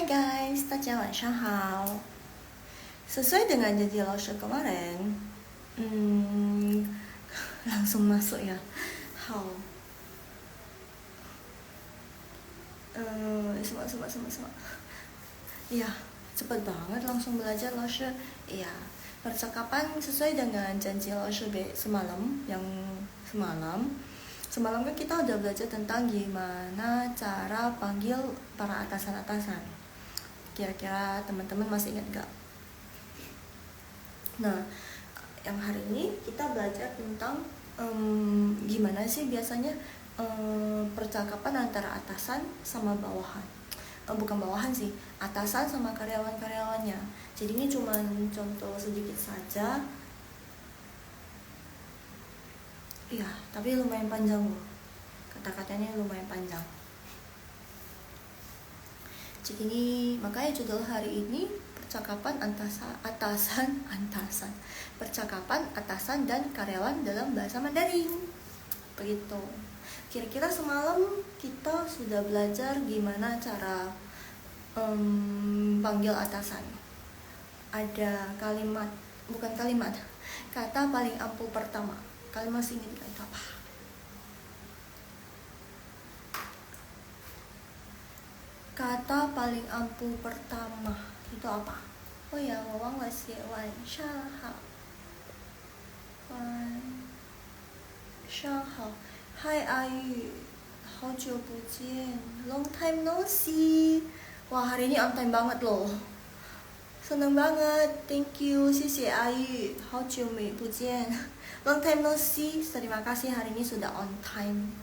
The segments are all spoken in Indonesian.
guys, 大家晚上好。Sesuai dengan janji Laoshi kemarin, langsung masuk ya. 好，什么？Iya, cepet banget langsung belajar Laoshi. Iya, percakapan sesuai dengan janji Laoshi Semalam kan kita udah belajar tentang gimana cara panggil para atasan-atasan. Kira-kira teman-teman masih ingat gak? Nah, yang hari ini kita belajar tentang gimana sih biasanya percakapan antara atasan sama bawahan. Bukan bawahan sih, atasan sama karyawan-karyawannya. Jadi ini cuma contoh sedikit saja. Iya, tapi lumayan panjang loh. Kata-katanya lumayan panjang. Jadi ini makanya judul hari ini percakapan percakapan atasan dan karyawan dalam bahasa Mandarin. Begitu. Kira-kira semalam kita sudah belajar gimana cara panggil atasan. Ada kata paling ampuh pertama. Kalian masih ingat itu apa? Kata paling ampuh pertama itu apa? Oh ya, 我忘了写晚上好。晚上好 Hi Ayu, 好久不见 Long time no see. Wah, hari ini on time banget loh. Seneng banget, thank you, 谢谢 Ayu, 好久不见 Long time no see. Terima kasih hari ini sudah on time.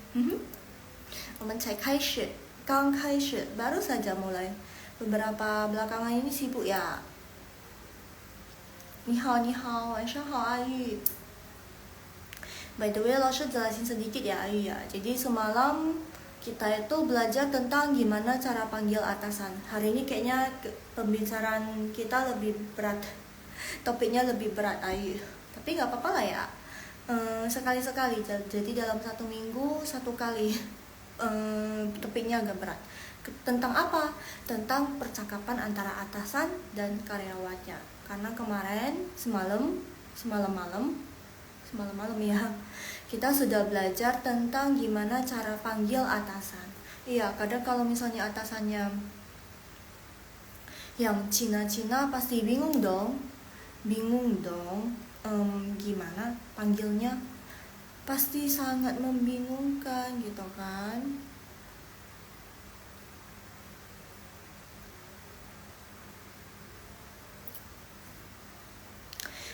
我们才开始 刚开始 baru saja mulai. Beberapa belakangan ini sibuk ya. 你好，晚上好 Ayu. By the way, Laoshi jelasin sedikit ya Ayu ya. Jadi semalam kita itu belajar tentang gimana cara panggil atasan. Hari ini kayaknya pembicaraan kita lebih berat. Topiknya lebih berat Ayu. Tapi nggak apa-apa lah ya. Sekali-sekali. Jadi dalam 1 minggu 1 kali. Topiknya agak berat. Tentang apa? Tentang percakapan antara atasan dan karyawannya. Karena kemarin semalam ya, kita sudah belajar tentang gimana cara panggil atasan. Iya, kadang kalau misalnya atasannya yang Cina-Cina pasti bingung dong. Gimana panggilnya? Pasti sangat membingungkan gitu kan.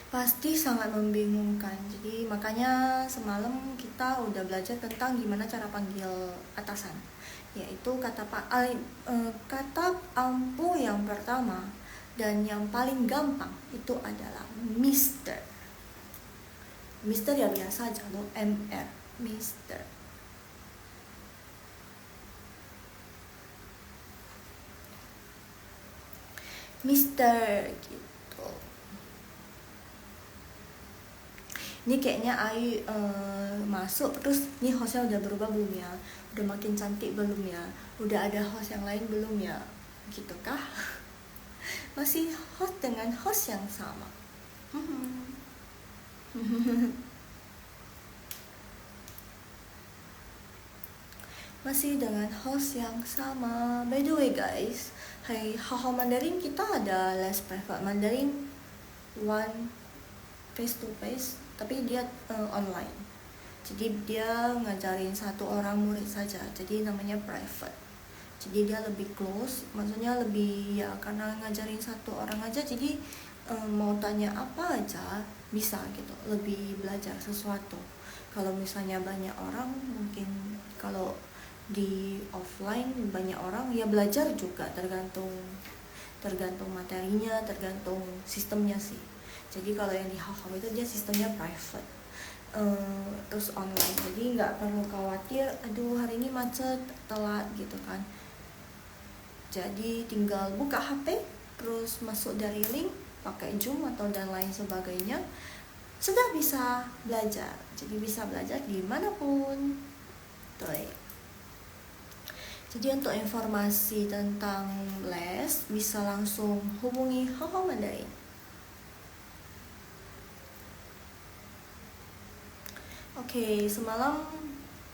Pasti sangat membingungkan. Jadi makanya semalam kita udah belajar tentang gimana cara panggil atasan. Yaitu kata ampuh yang pertama dan yang paling gampang itu adalah Mister. Mister ya biasa aja loh, MR, Mister. Mister gitu. Ini kayaknya Ayu masuk terus nih hostnya udah berubah belum ya? Udah makin cantik belum ya? Udah ada host yang lain belum ya? Gitu kah? Masih host dengan host yang sama. Masih dengan host yang sama. By the way guys, hai Haho Mandarin kita ada les private Mandarin 1 face to face, tapi dia online. Jadi dia ngajarin 1 orang murid saja. Jadi namanya private. Jadi dia lebih close, maksudnya lebih ya karena ngajarin 1 orang aja. Jadi mau tanya apa aja bisa gitu, lebih belajar sesuatu. Kalau misalnya banyak orang, mungkin kalau di offline banyak orang ya belajar juga, tergantung materinya, tergantung sistemnya sih. Jadi kalau yang di Hakam itu dia sistemnya private, terus online, jadi nggak perlu khawatir aduh hari ini macet, telat gitu kan. Jadi tinggal buka HP, terus masuk dari link, pakai Zoom atau dan lain sebagainya, sudah bisa belajar. Jadi bisa belajar dimanapun. Tuh. Jadi untuk informasi tentang les bisa langsung hubungi Hao Mandarin. Oke, semalam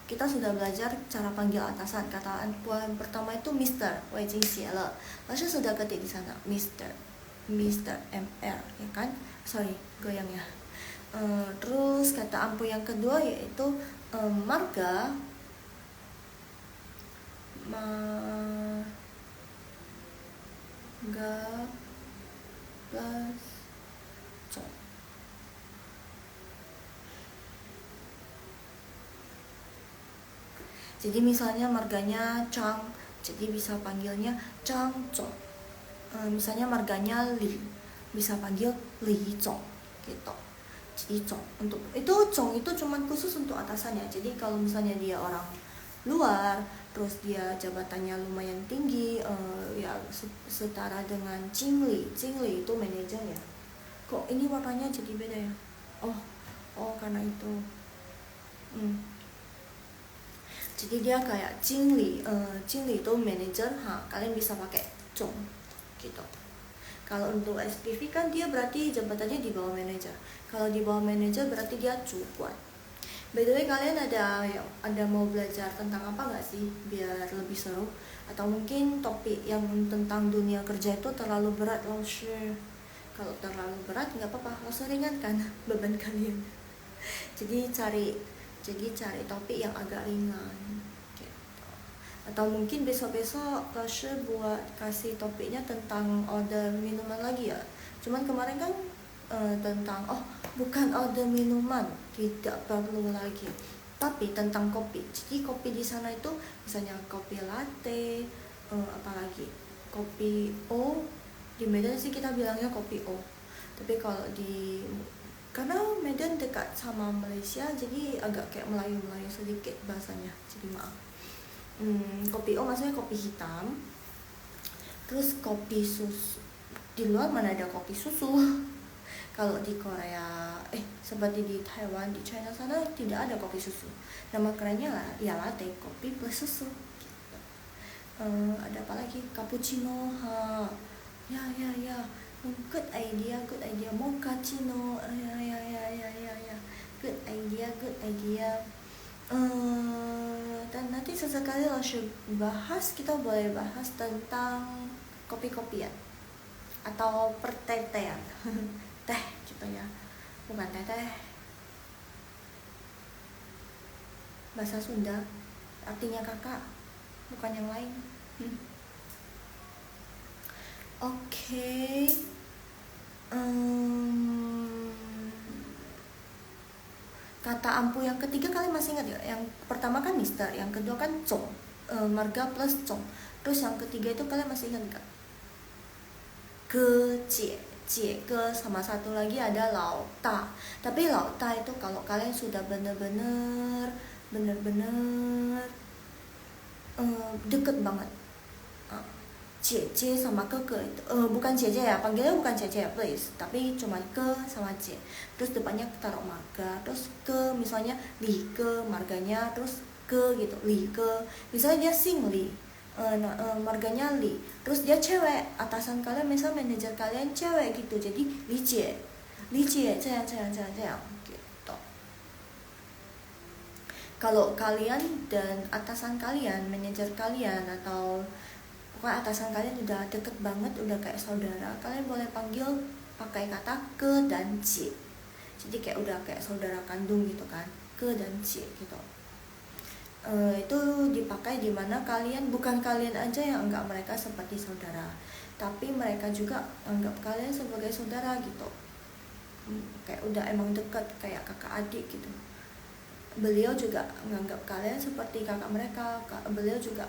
kita sudah belajar cara panggil atasan. Kata yang pertama itu Mister, 我已经写了. Lalu sudah ketik di sana Mister, Mister MR, ya kan? Sorry, goyang ya. Terus kata ampuh yang kedua yaitu marga, plus cong. Jadi misalnya marganya Chang, jadi bisa panggilnya Chang Zong. Misalnya marganya Li, bisa panggil Li Zong gitu. Jadi Zong untuk itu Zong itu cuma khusus untuk atasannya. Jadi kalau misalnya dia orang luar, terus dia jabatannya lumayan tinggi, ya setara dengan Jingli. Jingli itu manajernya. Kok ini warnanya jadi beda ya? Oh karena itu. Jadi dia kayak Jingli itu manager, kalian bisa pakai Zong gitu. Kalau untuk SPV kan dia berarti jabatannya di bawah manajer. Kalau di bawah manajer berarti dia cukup. By the way, kalian ada mau belajar tentang apa nggak sih biar lebih seru? Atau mungkin topik yang tentang dunia kerja itu terlalu berat, kalau terlalu berat nggak apa-apa, langsung ringankan beban kalian. Jadi cari topik yang agak ringan gitu. Atau mungkin besok-besok Lashe buat kasih topiknya tentang order minuman lagi ya. Cuman kemarin kan tentang bukan order minuman, tidak perlu lagi, tapi tentang kopi. Jadi kopi di sana itu misalnya kopi latte, apalagi kopi O. Di Medan sih kita bilangnya kopi O, tapi kalau karena Medan dekat sama Malaysia, jadi agak kayak Melayu-Melayu sedikit bahasanya, jadi maaf. Kopi O maksudnya kopi hitam. Terus kopi susu, di luar mana ada kopi susu? Kalau di Korea, seperti di Taiwan, di China sana tidak ada kopi susu. Nama kerennya lah ya latte, kopi plus susu gitu. Ada apa lagi? Cappuccino, ya good idea, mochaccino, ya good idea. Dan nanti sesekali langsung kita boleh bahas tentang kopi-kopian atau pertetean. Teh gitu ya, bukan teh bahasa Sunda, artinya kakak, bukan yang lain. Oke. Kata ampuh yang ketiga kalian masih ingat ya? Yang pertama kan Mister, yang kedua kan Zong, marga plus Zong. Terus yang ketiga itu kalian masih ingat gak? Jie ke, sama satu lagi ada Lao Ta. Tapi Lao Ta itu kalau kalian sudah bener-bener deket banget. Cie sama ke itu bukan cie ya, panggilnya bukan cie please, tapi cuma ke sama cie, terus depannya taruh marga, terus ke misalnya li ke marganya, terus ke gitu, li ke misalnya dia sing li, marganya li, terus dia cewek, atasan kalian misal manajer kalian cewek gitu, jadi li cie gitu. Kalau kalian dan atasan kalian, manajer kalian atau pokoknya atasan kalian udah deket banget, udah kayak saudara, kalian boleh panggil pakai kata ke dan cie. Jadi kayak udah kayak saudara kandung gitu kan, ke dan cie gitu. Itu dipakai dimana bukan kalian aja yang anggap mereka seperti saudara, tapi mereka juga anggap kalian sebagai saudara gitu. Kayak udah emang deket, kayak kakak adik gitu. Beliau juga menganggap kalian seperti kakak mereka, beliau juga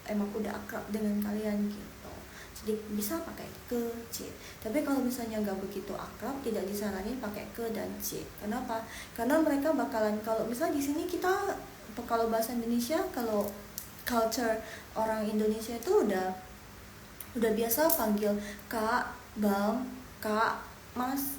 emang udah akrab dengan kalian gitu. Jadi bisa pakai ke, c. Tapi kalau misalnya nggak begitu akrab, tidak disaranin pakai ke dan c. Kenapa? Karena mereka bakalan, kalau misalnya di sini kita kalau bahasa Indonesia, kalau culture orang Indonesia itu udah biasa panggil kak, bang, kak, mas,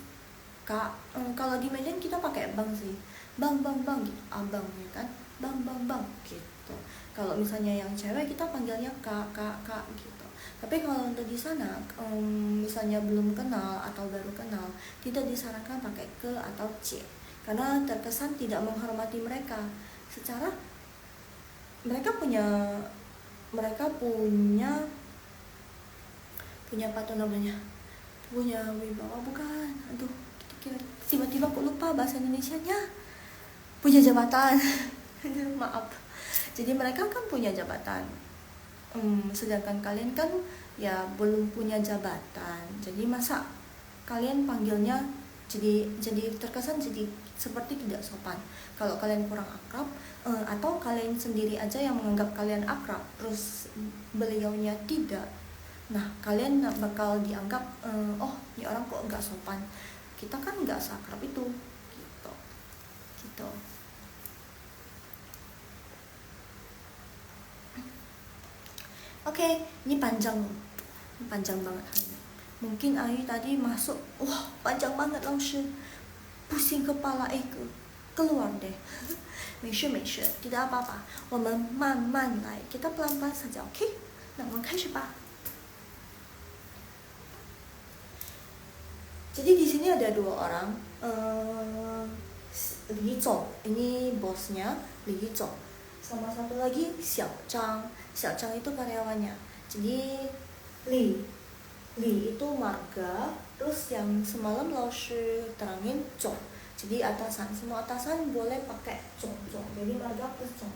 kak. Kalau di Medan kita pakai bang sih, bang gitu, abang ya kan, bang gitu. Kalau misalnya yang cewek kita panggilnya kak, kak, kak gitu. Tapi kalau untuk di sana, misalnya belum kenal atau baru kenal, tidak disarankan pakai ke atau c, karena terkesan tidak menghormati mereka. Secara mereka punya apa tuh namanya, punya wibawa, bukan, aduh, tiba-tiba aku lupa bahasa Indonesianya, punya jabatan. Maaf. Jadi mereka kan punya jabatan, sedangkan kalian kan ya belum punya jabatan. Jadi masa kalian panggilnya jadi terkesan jadi seperti tidak sopan. Kalau kalian kurang akrab, atau kalian sendiri aja yang menganggap kalian akrab, terus beliaunya tidak, nah kalian bakal dianggap, oh ini orang kok nggak sopan, kita kan nggak seakrab itu, gitu. Oke, ini panjang banget hari ini. Mungkin Ayu tadi masuk, wah panjang banget langsung, pusing kepala, keluar deh. 没事 tidak apa-apa，我们慢慢来，kita pelan-pelan saja, oke? 那我们开始吧。Jadi di sini ada 2 orang, Li Zong, ini bosnya Li Zong, sama satu lagi Xiao Zhang. Xiao Zhang itu karyawannya. Jadi Li itu marga, terus yang semalam Laoshi terangin Zong. Jadi atasan, semua atasan boleh pakai Zong. Jadi marga plus Zong.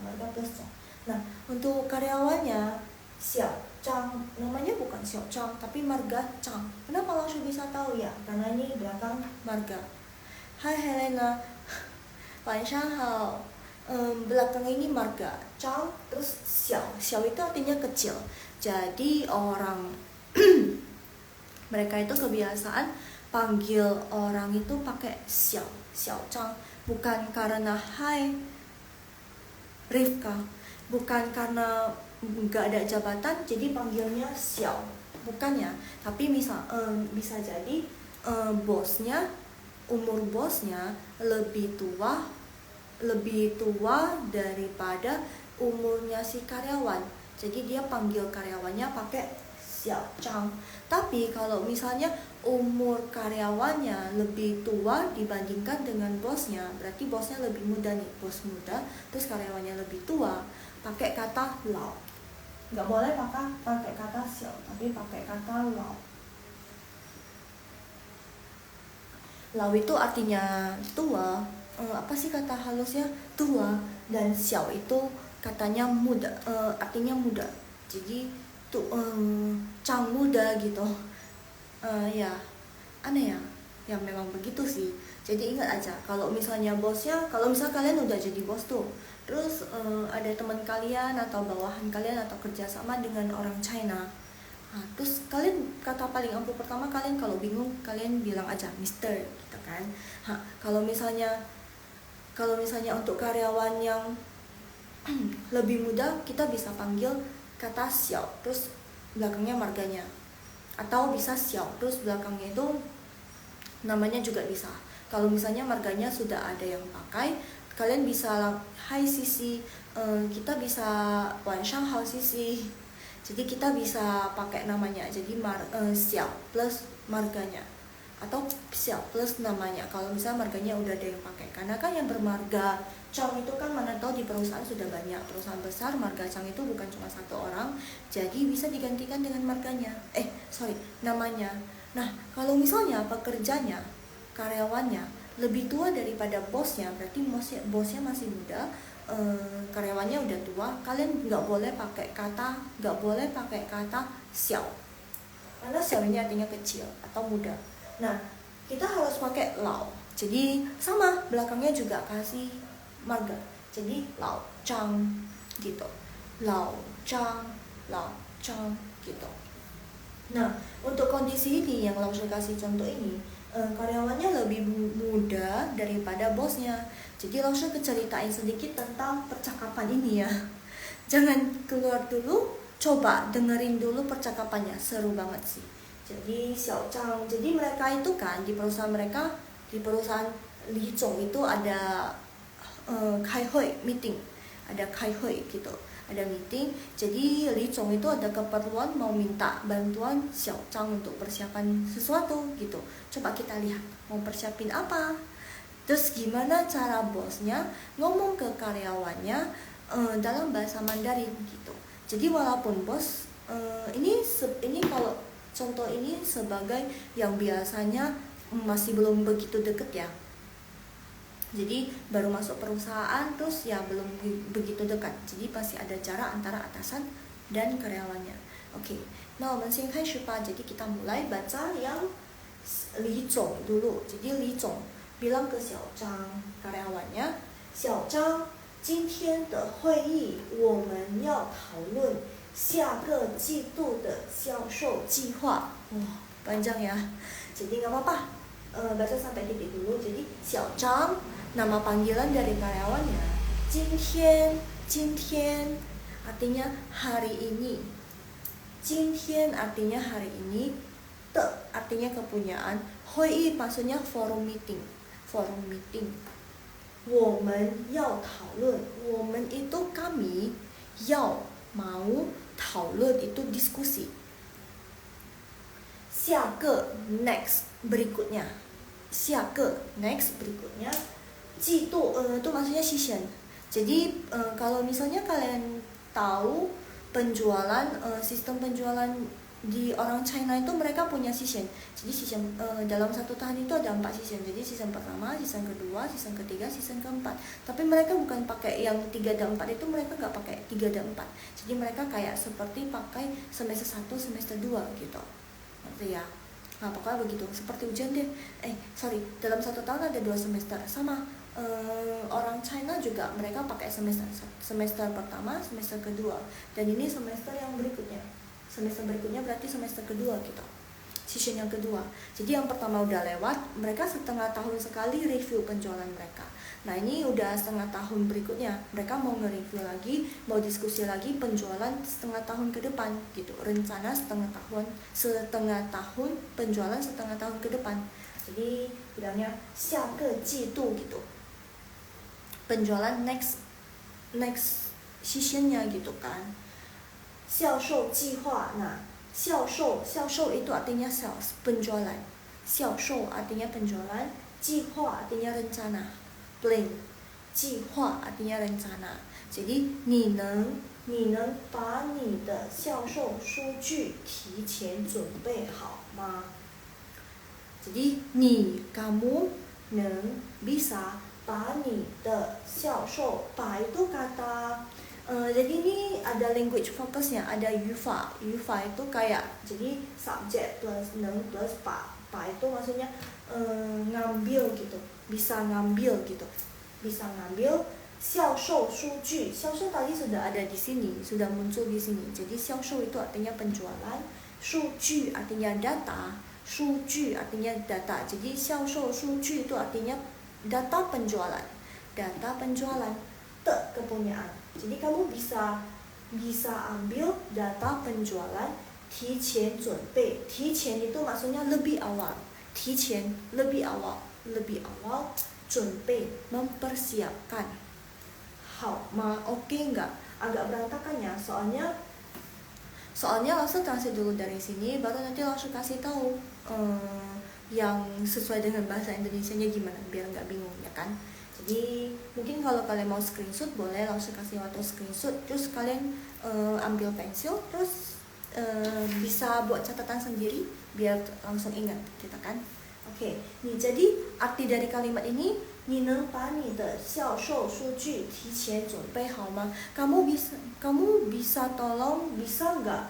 Nah, untuk karyawannya Xiao Zhang, namanya bukan Xiao Zhang tapi marga Zhang. Kenapa Laoshi bisa tahu ya? Karena ini belakang marga. Hai Helena, 晚上好. Belakang ini marga Zhang, terus Xiao itu artinya kecil. Jadi orang mereka itu kebiasaan panggil orang itu pakai Xiao Zhang, bukan karena hai Rifka, bukan karena nggak ada jabatan jadi panggilnya Xiao, bukan ya. Tapi bisa jadi bosnya, umur bosnya lebih tua daripada umurnya si karyawan, jadi dia panggil karyawannya pakai Xiao Zhang. Tapi kalau misalnya umur karyawannya lebih tua dibandingkan dengan bosnya, berarti bosnya lebih muda nih, bos muda, terus karyawannya lebih tua, pakai kata lao. Nggak boleh pakai kata Xiao, tapi pakai kata lao. Lao itu artinya tua, apa sih kata halusnya, tua, dan Xiao itu katanya muda, artinya muda. Jadi Zhang muda gitu. Ya aneh ya memang begitu sih. Jadi ingat aja, kalau misalnya kalian udah jadi bos tuh, terus ada teman kalian atau bawahan kalian atau kerjasama dengan orang China, terus kalian kata paling ampuh pertama kalian kalau bingung kalian bilang aja Mister gitu kan. Kalau misalnya untuk karyawan yang lebih muda, kita bisa panggil kata Xiao terus belakangnya marganya, atau bisa Xiao terus belakangnya itu namanya juga bisa. Kalau misalnya marganya sudah ada yang pakai, kalian bisa hai Sisi, kita bisa Wan Shang Hao Sisi. Jadi kita bisa pakai namanya, jadi Xiao plus marganya atau Xiao plus namanya. Kalau misalnya marganya udah ada yang pakai, karena kan yang bermarga Chang itu kan mana tahu di perusahaan sudah banyak, perusahaan besar marga Chang itu bukan cuma 1 orang, jadi bisa digantikan dengan namanya. Nah, kalau misalnya pekerjanya, karyawannya lebih tua daripada bosnya, berarti bosnya masih muda, karyawannya udah tua, kalian nggak boleh pakai kata Xiao, karena Xiao ini artinya kecil atau muda. Nah, kita harus pakai lao. Jadi sama, belakangnya juga kasih marga. Jadi lao Zhang gitu. Lao Zhang gitu. Nah, untuk kondisi ini yang langsung kasih contoh ini, karyawannya lebih muda daripada bosnya. Jadi langsung ceritain sedikit tentang percakapan ini ya. Jangan keluar dulu, coba dengerin dulu percakapannya, seru banget sih. Jadi Xiao Zhang, jadi mereka itu kan di perusahaan Li Zong itu ada kai hui meeting, ada kai hui gitu. ada meeting. Jadi Li Chong itu ada keperluan mau minta bantuan Xiao Zhang untuk persiapan sesuatu gitu. Coba kita lihat mau persiapin apa. Terus gimana cara bosnya ngomong ke karyawannya dalam bahasa Mandarin gitu. Jadi walaupun bos ini kalau contoh ini sebagai yang biasanya masih belum begitu deket ya. Jadi baru masuk perusahaan terus ya belum begitu dekat. Jadi pasti ada jarak antara atasan dan karyawannya. Oke, nah我们先开始吧. Jadi kita mulai baca yang Li Zong dulu. Jadi Li Zong bilang ke Xiao Zhang karyawannya, Xiao Zhang, 今天的会议我们要讨论下个季度的销售计划. Wah, panjang ya. Jadi nggak apa-apa. Baca sampai titik dulu. Jadi Xiao Zhang, nama panggilan dari karyawannya. 今天 artinya hari ini. 今天 artinya hari ini. De artinya kepunyaan. Hui maksudnya forum meeting. 我们要讨论. 我们 itu kami. 要 mau. 讨论 itu diskusi. 下个 next berikutnya. 下个 next berikutnya. 季度 itu maksudnya season. Jadi kalau misalnya kalian tahu penjualan sistem penjualan di orang China itu mereka punya season. Jadi season dalam satu tahun itu ada 4 season. Jadi season pertama, season kedua, season ketiga, season keempat. Tapi mereka bukan pakai yang 3 dan 4 itu, mereka nggak pakai 3 dan 4. Jadi mereka kayak seperti pakai semester 1, semester 2 gitu. Ngerti ya? Nah, pokoknya begitu. Seperti ujian deh. Dalam satu tahun ada 2 semester. Sama orang China juga mereka pakai semester pertama, semester kedua. Dan ini semester yang berikutnya. Semester berikutnya berarti semester kedua gitu. Season yang kedua. Jadi yang pertama udah lewat, mereka setengah tahun sekali review penjualan mereka. Nah, ini udah setengah tahun berikutnya. Mereka mau nge-review lagi, mau diskusi lagi penjualan setengah tahun ke depan gitu. Rencana setengah tahun penjualan setengah tahun ke depan. Jadi bilangnya 下个季度 gitu. Penjualan next seasonnya gitu kan. 销售计划. Nah, 销售 itu artinya sales, penjualan. 销售 artinya penjualan, 计划 artinya rencana, plan. 计划 artinya rencana. Jadi 你能把你的销售数据提前准备好吗? Jadi kamu bisa 把你的销售 把 itu kata jadi ini ada language focusnya, ada yufa. Yufa itu kayak jadi subject plus neng plus pa. Pa itu maksudnya ngambil gitu, bisa ngambil gitu, bisa ngambil. 销售数据, 销售 tadi sudah ada di sini, sudah muncul di sini. Jadi 销售 itu artinya penjualan, 数据 artinya data, 数据 artinya data. Jadi 销售数据 itu artinya data penjualan, de kepunyaan. Jadi kamu bisa ambil data penjualan, 提前准备. 提前 itu maksudnya lebih awal. 提前 lebih awal. 准备 mempersiapkan. 好吗? Oke enggak? Agak berantakan ya, soalnya langsung translate dulu dari sini, baru nanti langsung kasih tahu yang sesuai dengan bahasa Indonesianya gimana, biar nggak bingung ya kan. Jadi mungkin kalau kalian mau screenshot boleh langsung kasih waktu screenshot, terus kalian ambil pensil, terus bisa buat catatan sendiri biar langsung ingat gitu kan. Oke, nih jadi arti dari kalimat ini, 你能把你的销售数据提前准备好吗? Kamu bisa tolong, bisa nggak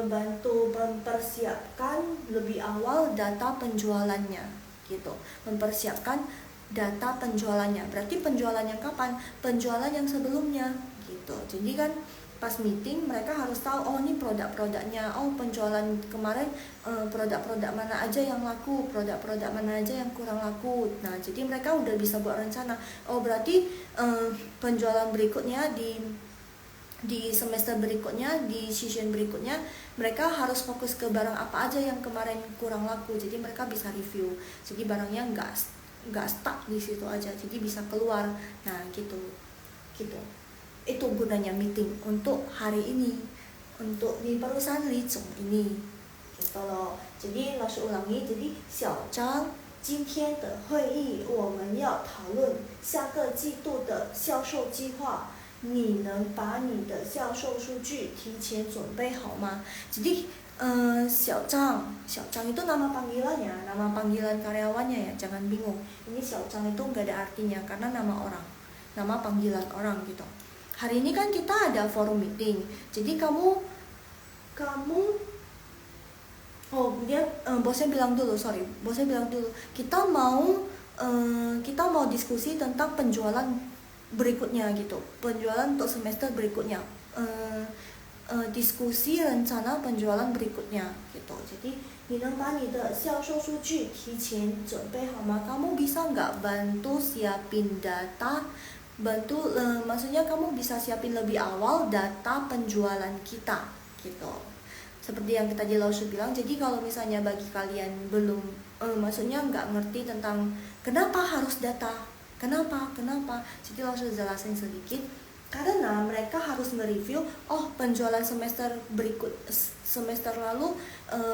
bantu mempersiapkan lebih awal data penjualannya gitu. Mempersiapkan data penjualannya. Berarti penjualannya kapan? Penjualan yang sebelumnya gitu. Jadi kan pas meeting mereka harus tahu, oh ini produk-produknya, oh penjualan kemarin produk-produk mana aja yang laku, produk-produk mana aja yang kurang laku. Nah, jadi mereka udah bisa buat rencana. Oh, berarti penjualan berikutnya di semester berikutnya, di season berikutnya mereka harus fokus ke barang apa aja yang kemarin kurang laku. Jadi mereka bisa review. Jadi barangnya nggak stuck di situ aja. Jadi bisa keluar. Nah, gitu. Itu gunanya meeting untuk hari ini, untuk di perusahaan Licong ini, gitu loh. Jadi langsung ulangi. Jadi 小张今天的会议我们要讨论下个季度的销售计划，你能把你的销售数据提前准备好吗？ Jadi 小张itu nama panggilannya, nama panggilan karyawannya ya, jangan bingung. Ini 小张 itu nggak ada artinya karena nama orang, nama panggilan orang gitu. Hari ini kan kita ada forum meeting, jadi kamu bosnya bilang dulu, kita mau diskusi tentang penjualan berikutnya gitu, penjualan untuk semester berikutnya, diskusi rencana penjualan berikutnya gitu. Jadi 你能把你的销售数据提前准备好吗？ Kamu bisa nggak bantu siapin data, maksudnya kamu bisa siapin lebih awal data penjualan kita gitu. Seperti yang tadi Lausu bilang, jadi kalau misalnya bagi kalian belum maksudnya nggak ngerti tentang kenapa harus data, kenapa, jadi Lausu jelasin sedikit. Karena mereka harus nge-review, penjualan semester lalu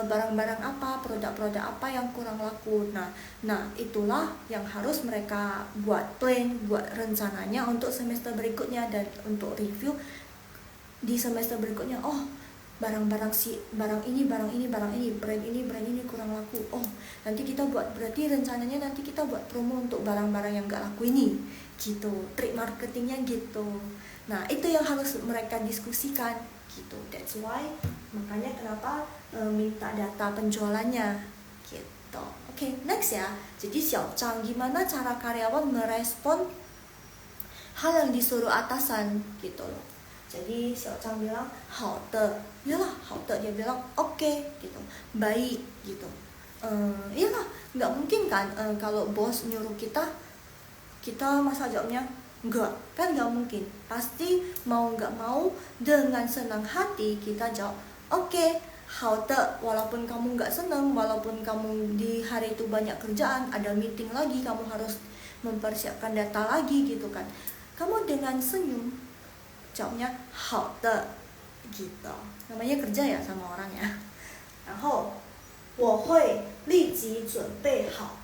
barang-barang apa, produk-produk apa yang kurang laku. Nah itulah yang harus mereka buat plan, buat rencananya untuk semester berikutnya, dan untuk review di semester berikutnya. Barang ini, brand ini kurang laku. Nanti kita buat, berarti rencananya nanti kita buat promo untuk barang-barang yang gak laku ini gitu, trik marketingnya gitu. Nah itu yang harus mereka diskusikan gitu. That's why makanya kenapa minta data penjualannya gitu. Oke, next ya. Jadi 小张, gimana cara karyawan merespon hal yang disuruh atasan gitu loh. Jadi 小张 bilang 好的, iyalah 好的, dia bilang oke gitu, baik gitu. Iyalah, nggak mungkin kan kalau bos nyuruh kita masa jawabnya enggak, kan nggak mungkin. Pasti mau nggak mau dengan senang hati kita jawab oke, 好的, walaupun kamu nggak senang, walaupun kamu di hari itu banyak kerjaan, ada meeting lagi, kamu harus mempersiapkan data lagi gitu kan, kamu dengan senyum jawabnya 好的 gitu. Namanya kerja ya sama orang ya. 然后我会立即准备好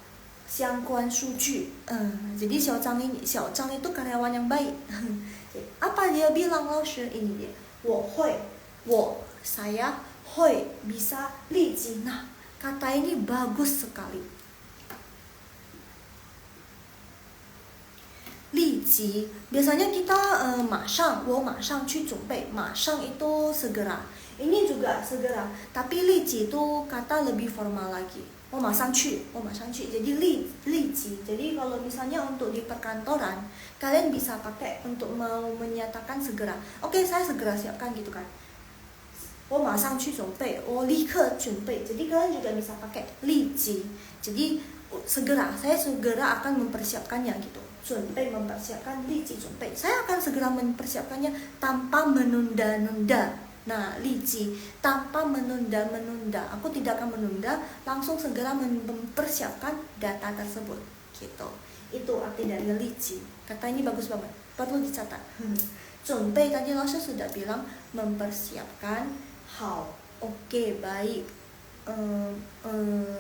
相关数据. Jadi 小张 itu karyawan yang baik. Apa dia bilang, Laoshi? Ini dia. saya 会 bisa 立即. Nah, kata ini bagus sekali. 立即 biasanya kita 马上去准备. 马上 itu segera. Ini juga segera, tapi 立即 itu kata lebih formal lagi. 我马上去. Jadi 立即. Jadi kalau misalnya untuk di perkantoran, kalian bisa pakai untuk mau menyatakan segera. Oke, saya segera siapkan gitu kan. 我马上去准备. 我立刻准备. Jadi kalian juga bisa pakai 立即. Jadi segera, saya segera akan mempersiapkannya gitu. 准备 mempersiapkan, 立即准备. Saya akan segera mempersiapkannya tanpa menunda-nunda. Nah, 立即 tanpa menunda-menunda. Aku tidak akan menunda, langsung segera mempersiapkan data tersebut gitu. Itu arti dari 立即. Kata ini bagus banget, perlu dicatat. 准备 tadi Laoshi sudah bilang mempersiapkan. 好, oke, baik,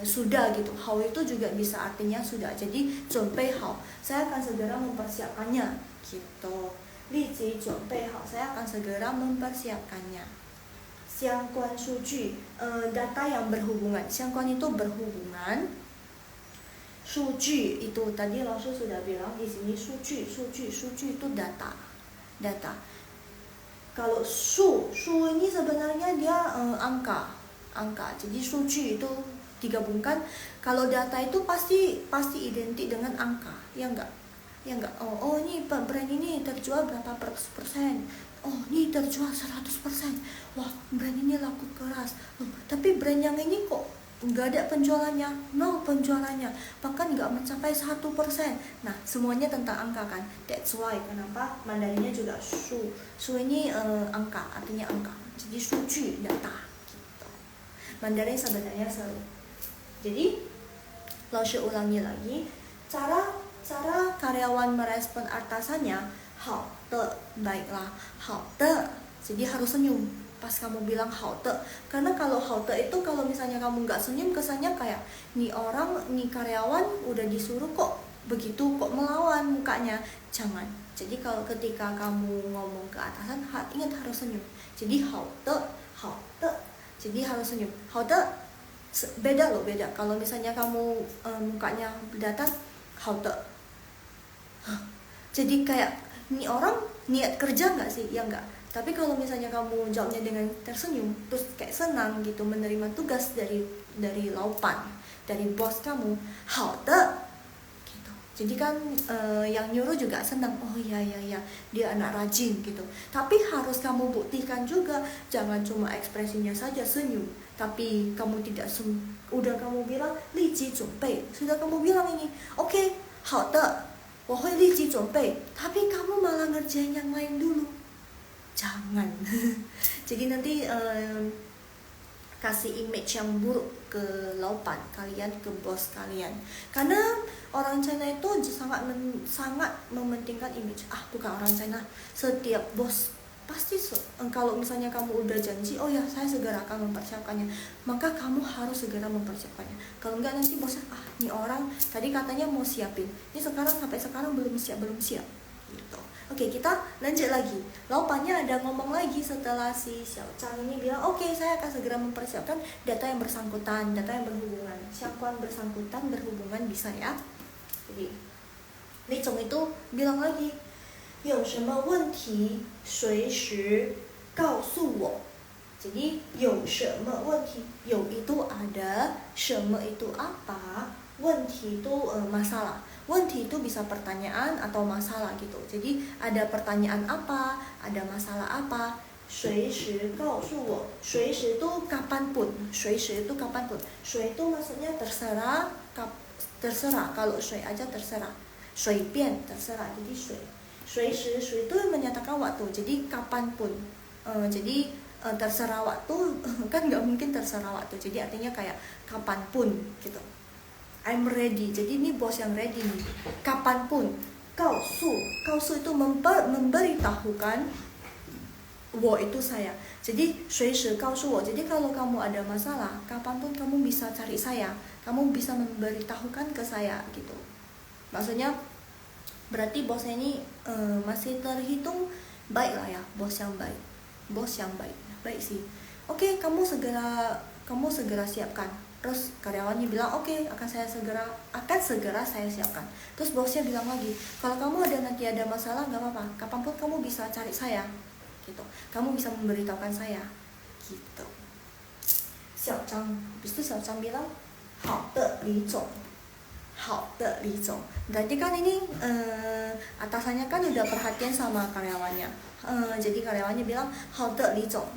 sudah gitu. 好 itu juga bisa artinya sudah. Jadi 准备好, saya akan segera mempersiapkannya gitu. 立即准备好, saya akan segera mempersiapkannya. 相关数据, data yang berhubungan. 相关 itu berhubungan. 数据 itu tadi Laoshi sudah bilang di sini 数据 itu data. Kalau 数 ini sebenarnya dia angka. Jadi 数据 itu digabungkan. Kalau data itu pasti identik dengan angka, ya enggak? Ini brand ini terjual berapa persen. Ini terjual 100%. Wah, brand ini laku keras. Tapi brand yang ini kok nggak ada penjualannya, penjualannya bahkan nggak mencapai 1%. Nah, semuanya tentang angka kan. That's why kenapa Mandarinnya juga 数 ini angka, artinya angka. Jadi 数据 data gitu. Mandarin sebenarnya seru. Jadi Laoshi ulangi lagi, cara karyawan merespon atasannya 好的, baiklah, 好的. Jadi harus senyum pas kamu bilang 好的. Karena kalau 好的itu kalau misalnya kamu nggak senyum kesannya kayak nih orang, nih karyawan udah disuruh kok begitu, kok melawan mukanya. Jangan. Jadi kalau ketika kamu ngomong ke atasan, ingat harus senyum. Jadi 好的, 好的. Jadi harus senyum. 好的, beda loh, beda. Kalau misalnya kamu mukanya datar, 好的. Jadi kayak ini orang niat kerja nggak sih? Ya nggak. Tapi kalau misalnya kamu jawabnya dengan tersenyum, terus kayak senang gitu menerima tugas dari laupan, dari bos kamu, 好的, gitu. Jadi kan yang nyuruh juga senang. Oh iya, dia anak rajin gitu. Tapi harus kamu buktikan juga, jangan cuma ekspresinya saja senyum, tapi kamu tidak udah kamu bilang 立即准备, sudah kamu bilang ini, oke, 好的, 我会立即准备, tapi kamu malah ngerjain yang lain dulu. Jangan. Jadi nanti kasih image yang buruk ke laupan kalian, ke bos kalian. Karena orang China itu sangat mementingkan image. Bukan orang China, setiap bos pasti kalau misalnya kamu udah janji, oh ya saya segera akan mempersiapkannya, maka kamu harus segera mempersiapkannya. Kalau enggak nanti bosnya, ini orang tadi katanya mau siapin, ini sampai sekarang belum siap gitu. Oke, kita lanjut lagi. Laupannya ada ngomong lagi setelah si Xiao Chang ini bilang, oke, saya akan segera mempersiapkan data yang bersangkutan, data yang berhubungan. Siapkan bersangkutan, berhubungan bisa ya. Jadi Li Zong itu bilang lagi, 有什么问题随时告诉我. Jadi 有什么问题, 有 itu ada, 什么 itu apa, 问题 itu masalah. 问题 itu bisa pertanyaan atau masalah gitu. Jadi ada pertanyaan apa, ada masalah apa. 随时告诉我, 随时 itu kapanpun, 随时 itu kapanpun. 随 itu maksudnya terserah, terserah. Kalau 随 aja terserah, 随便 terserah. Jadi 随 随itu menyatakan waktu, jadi kapanpun. Jadi terserah waktu kan nggak mungkin terserah waktu, jadi artinya kayak kapanpun gitu. I'm ready, jadi ini bos yang ready nih. Kapanpun. 告诉 itu memberitahukan. 我 itu saya. Jadi 随时告诉我. Jadi kalau kamu ada masalah, kapanpun kamu bisa cari saya, kamu bisa memberitahukan ke saya gitu. Maksudnya berarti bosnya ini masih terhitung baik lah ya, bos yang baik sih. Oke, kamu segera siapkan. Terus karyawannya bilang oke, akan segera saya siapkan. Terus bosnya bilang lagi, kalau kamu nanti ada masalah nggak apa-apa, kapanpun kamu bisa cari saya gitu, kamu bisa memberitahukan saya gitu. Xiao Zhang, habis itu Xiao Zhang bilang 好的李总. 好的李总. Berarti kan ini atasannya kan udah perhatian sama karyawannya. Jadi karyawannya bilang 好的李总.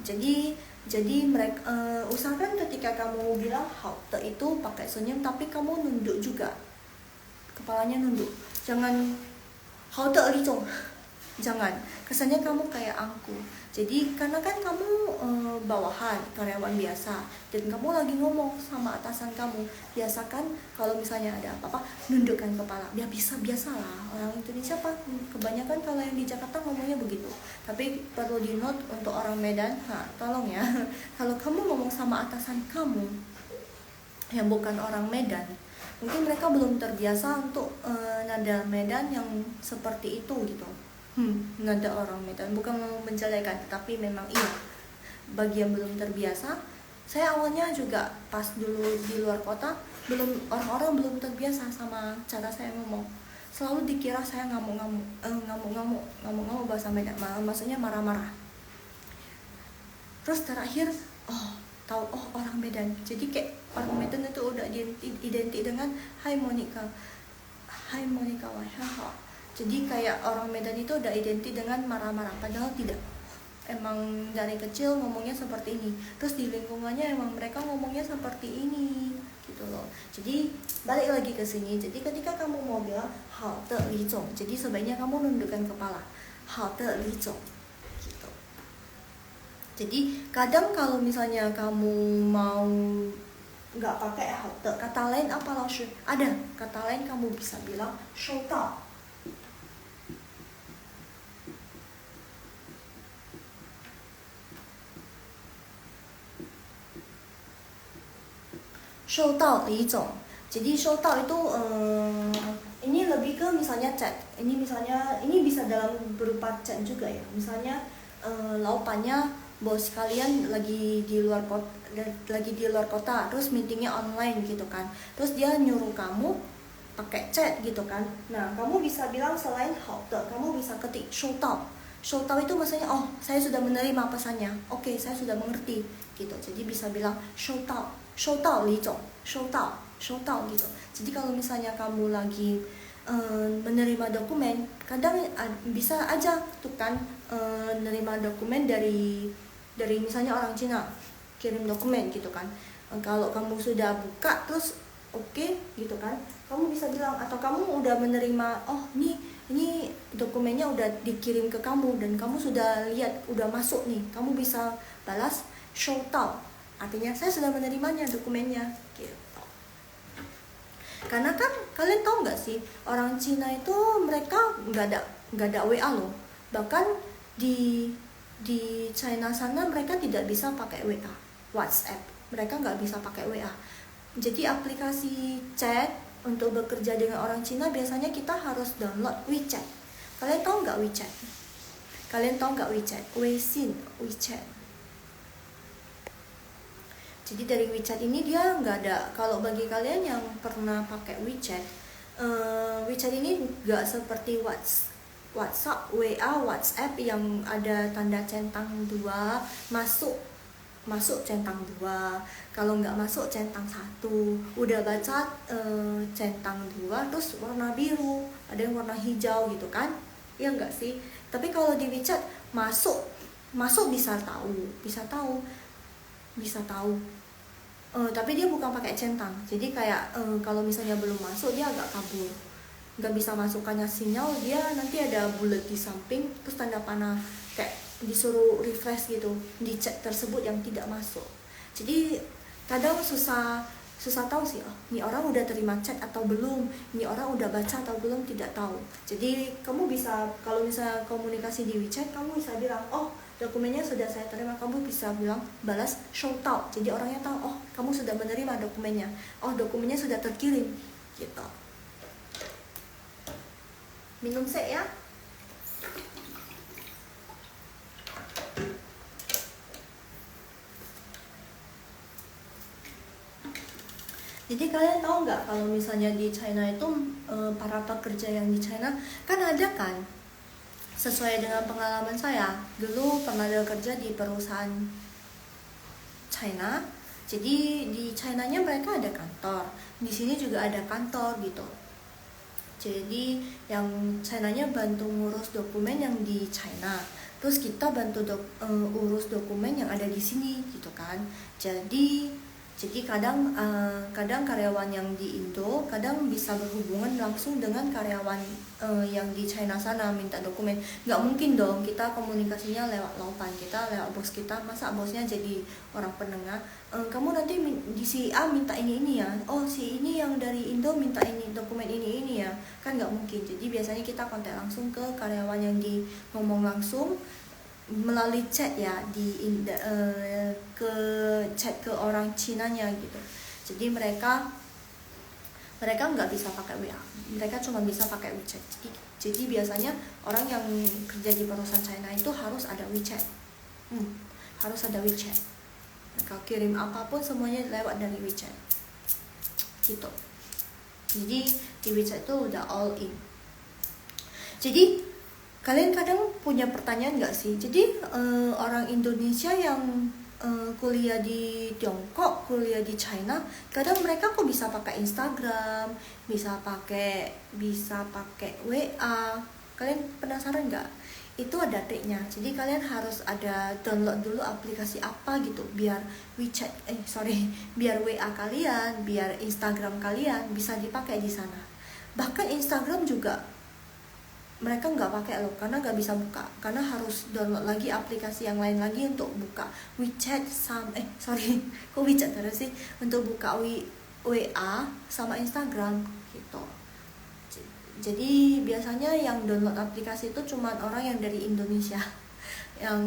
Jadi mereka usahakan ketika kamu bilang 好的itu pakai senyum, tapi kamu nunduk juga, kepalanya nunduk. Jangan 好的李总. Jangan, kesannya kamu kayak angkuh. Jadi karena kan kamu bawahan, karyawan biasa, dan kamu lagi ngomong sama atasan kamu, biasakan kalau misalnya ada apa-apa nundukkan kepala. Biasalah, orang Indonesia kebanyakan kalau yang di Jakarta ngomongnya begitu. Tapi perlu di note untuk orang Medan, tolong ya, kalau kamu ngomong sama atasan kamu yang bukan orang Medan, mungkin mereka belum terbiasa untuk nada Medan yang seperti itu gitu. Nada orang Medan, bukan menjelekan, tapi memang iya, bagi yang belum terbiasa. Saya awalnya juga pas dulu di luar kota, orang-orang belum terbiasa sama cara saya ngomong. Selalu dikira saya ngamuk-ngamuk bahasa Medan, maksudnya marah-marah. Terus terakhir tahu orang Medan. Jadi kayak orang Medan itu udah identik dengan Hai Monica, wahai. Jadi kayak orang Medan itu udah identik dengan marah-marah, padahal tidak. Emang dari kecil ngomongnya seperti ini. Terus di lingkungannya emang mereka ngomongnya seperti ini gitu loh. Jadi balik lagi ke sini. Jadi ketika kamu mau bilang 好的李总, jadi sebaiknya kamu nundukkan kepala. 好的李总gitu. Jadi kadang kalau misalnya kamu mau nggak pakai 好的, kata lain apa langsung? Ada kata lain kamu bisa bilang 收到.收到李总. Jadi 收到itu ini lebih ke misalnya chat. Ini bisa dalam berupa chat juga ya. Misalnya laupannya bos kalian lagi di luar kota, terus meetingnya online gitu kan. Terus dia nyuruh kamu pakai chat gitu kan. Nah, kamu bisa bilang selain 好的, kamu bisa ketik 收到. 收到itu maksudnya oh, saya sudah menerima pesannya. Oke, saya sudah mengerti gitu. Jadi bisa bilang 收到李总, 收到gitu. Jadi kalau misalnya kamu lagi menerima dokumen, kadang bisa aja tuh kan menerima dokumen dari misalnya orang Cina kirim dokumen gitu kan. Kalau kamu sudah buka terus oke gitu kan, kamu bisa bilang, atau kamu udah menerima, oh ini dokumennya udah dikirim ke kamu dan kamu sudah lihat udah masuk nih, kamu bisa balas 收到, artinya saya sudah menerimanya dokumennya gitu. Karena kan kalian tahu nggak sih, orang Cina itu mereka nggak ada WA loh. Bahkan di China sana mereka tidak bisa pakai WA, WhatsApp. Mereka nggak bisa pakai WA. Jadi aplikasi chat untuk bekerja dengan orang Cina biasanya kita harus download WeChat. Kalian tahu nggak WeChat? Weixin, WeChat. Jadi dari WeChat ini dia nggak ada. Kalau bagi kalian yang pernah pakai WeChat, WeChat ini nggak seperti WhatsApp, WA, WhatsApp yang ada tanda centang 2, masuk centang 2, kalau nggak masuk centang 1, udah baca centang 2, terus warna biru, ada yang warna hijau gitu kan, ya nggak sih? Tapi kalau di WeChat masuk bisa tahu. Tapi dia bukan pakai centang, jadi kayak kalau misalnya belum masuk dia agak kabur, nggak bisa masukkannya sinyal, dia nanti ada bulat di samping terus tanda panah kayak disuruh refresh gitu di chat tersebut yang tidak masuk. Jadi kadang susah tahu sih, oh ini orang udah terima chat atau belum, ini orang udah baca atau belum, tidak tahu. Jadi kamu bisa, kalau misalnya komunikasi di WeChat, kamu bisa bilang, oh dokumennya sudah saya terima, kamu bisa bilang balas 收到, jadi orangnya tahu, oh kamu sudah menerima dokumennya, oh dokumennya sudah terkirim gitu. Minum sek ya. Jadi kalian tahu nggak kalau misalnya di China itu para pekerja yang di China kan ada kan, sesuai dengan pengalaman saya dulu pernah kerja di perusahaan China. Jadi di China-nya mereka ada kantor, di sini juga ada kantor gitu. Jadi yang China-nya bantu ngurus dokumen yang di China, terus kita bantu urus dokumen yang ada di sini gitu kan. Jadi kadang karyawan yang di Indo kadang bisa berhubungan langsung dengan karyawan yang di China sana minta dokumen. Nggak mungkin dong kita komunikasinya lewat laupan, kita lewat bos kita, masa bosnya jadi orang penengah. Kamu nanti di si A minta ini ya, oh si ini yang dari Indo minta ini dokumen ini ya, kan nggak mungkin. Jadi biasanya kita kontak langsung ke karyawan yang di ngomong langsung melalui chat ya, ke chat ke orang Cinanya gitu. Jadi mereka nggak bisa pakai WA, mereka cuma bisa pakai WeChat. Jadi biasanya orang yang kerja di perusahaan China itu harus ada WeChat, harus ada WeChat. Mereka kirim apapun semuanya lewat dari WeChat gitu. Jadi di WeChat itu udah all in. Jadi kalian kadang punya pertanyaan nggak sih? Jadi orang Indonesia yang kuliah di Tiongkok, kuliah di China, kadang mereka kok bisa pakai Instagram, bisa pakai WA. Kalian penasaran nggak? Itu ada triknya. Jadi kalian harus ada download dulu aplikasi apa gitu, biar biar WA kalian, biar Instagram kalian bisa dipakai di sana. Bahkan Instagram juga mereka nggak pakai loh, karena nggak bisa buka, karena harus download lagi aplikasi yang lain lagi untuk buka WeChat kok WeChat terus sih, untuk buka WA sama Instagram gitu. Jadi biasanya yang download aplikasi itu cuma orang yang dari Indonesia, yang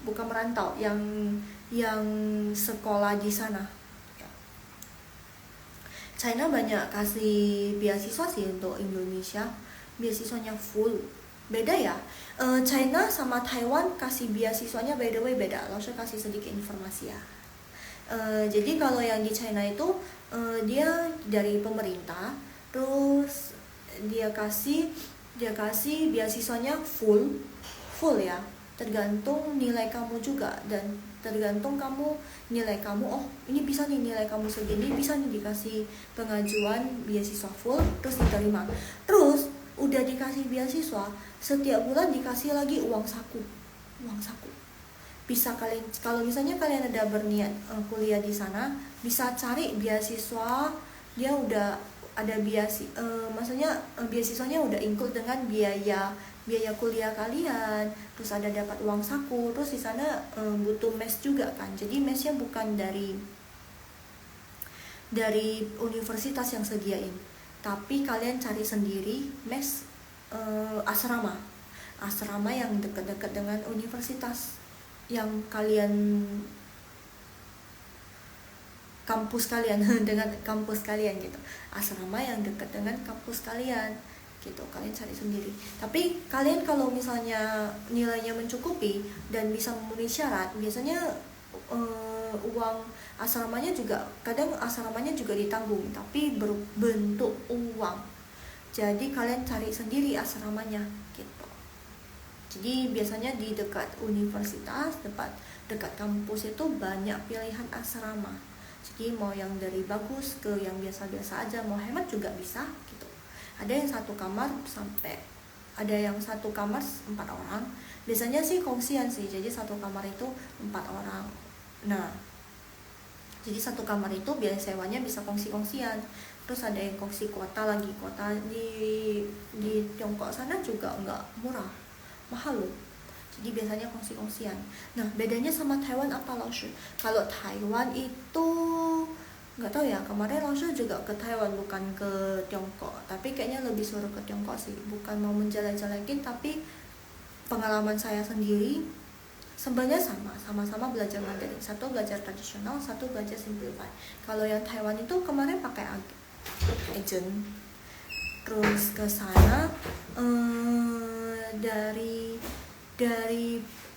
bukan merantau, yang sekolah di sana. China banyak kasih beasiswa sih untuk Indonesia, beasiswanya full. Beda ya. China sama Taiwan kasih beasiswanya by the way beda. Langsung kasih sedikit informasi ya. Jadi kalau yang di China itu dia dari pemerintah, terus dia kasih beasiswanya full ya, tergantung nilai kamu juga, dan tergantung nilai kamu, oh ini bisa nih nilai kamu segini, bisa nih dikasih pengajuan beasiswa full, terus diterima. Terus udah dikasih beasiswa, setiap bulan dikasih lagi uang saku. Bisa kalian, kalau misalnya kalian ada berniat kuliah di sana, bisa cari beasiswa, dia udah ada maksudnya beasiswanya udah include dengan biaya kuliah kalian, terus ada dapat uang saku, terus di sana butuh mes juga kan, jadi mesnya bukan dari universitas yang sediain, tapi kalian cari sendiri mes asrama yang dekat-dekat dengan universitas yang kampus kalian dengan kampus kalian gitu, asrama yang dekat dengan kampus kalian gitu, kalian cari sendiri. Tapi kalian kalau misalnya nilainya mencukupi dan bisa memenuhi syarat, biasanya uang asramanya juga, kadang asramanya juga ditanggung tapi berbentuk uang, jadi kalian cari sendiri asramanya gitu. Jadi biasanya di dekat universitas, dekat kampus itu banyak pilihan asrama. Jadi mau yang dari bagus ke yang biasa-biasa aja, mau hemat juga bisa gitu. Ada yang satu kamar 4 orang. Biasanya sih kongsian sih, jadi satu kamar itu 4 orang. Nah, jadi satu kamar itu biaya sewanya bisa kongsi-kongsian. Terus ada yang kongsi kuota lagi. Kuota di Tiongkok sana juga nggak murah, mahal loh. Jadi biasanya kongsi-kongsian. Nah, bedanya sama Taiwan apa, Laoshi? Kalau Taiwan itu nggak tahu ya, kemarin Laoshi juga ke Taiwan, bukan ke Tiongkok, tapi kayaknya lebih suruh ke Tiongkok sih, bukan mau menjelek-jelekin, tapi pengalaman saya sendiri sebenarnya sama-sama belajar Mandarin. Satu belajar tradisional, satu belajar simplified. Kalau yang Taiwan itu kemarin pakai agent, terus ke sana dari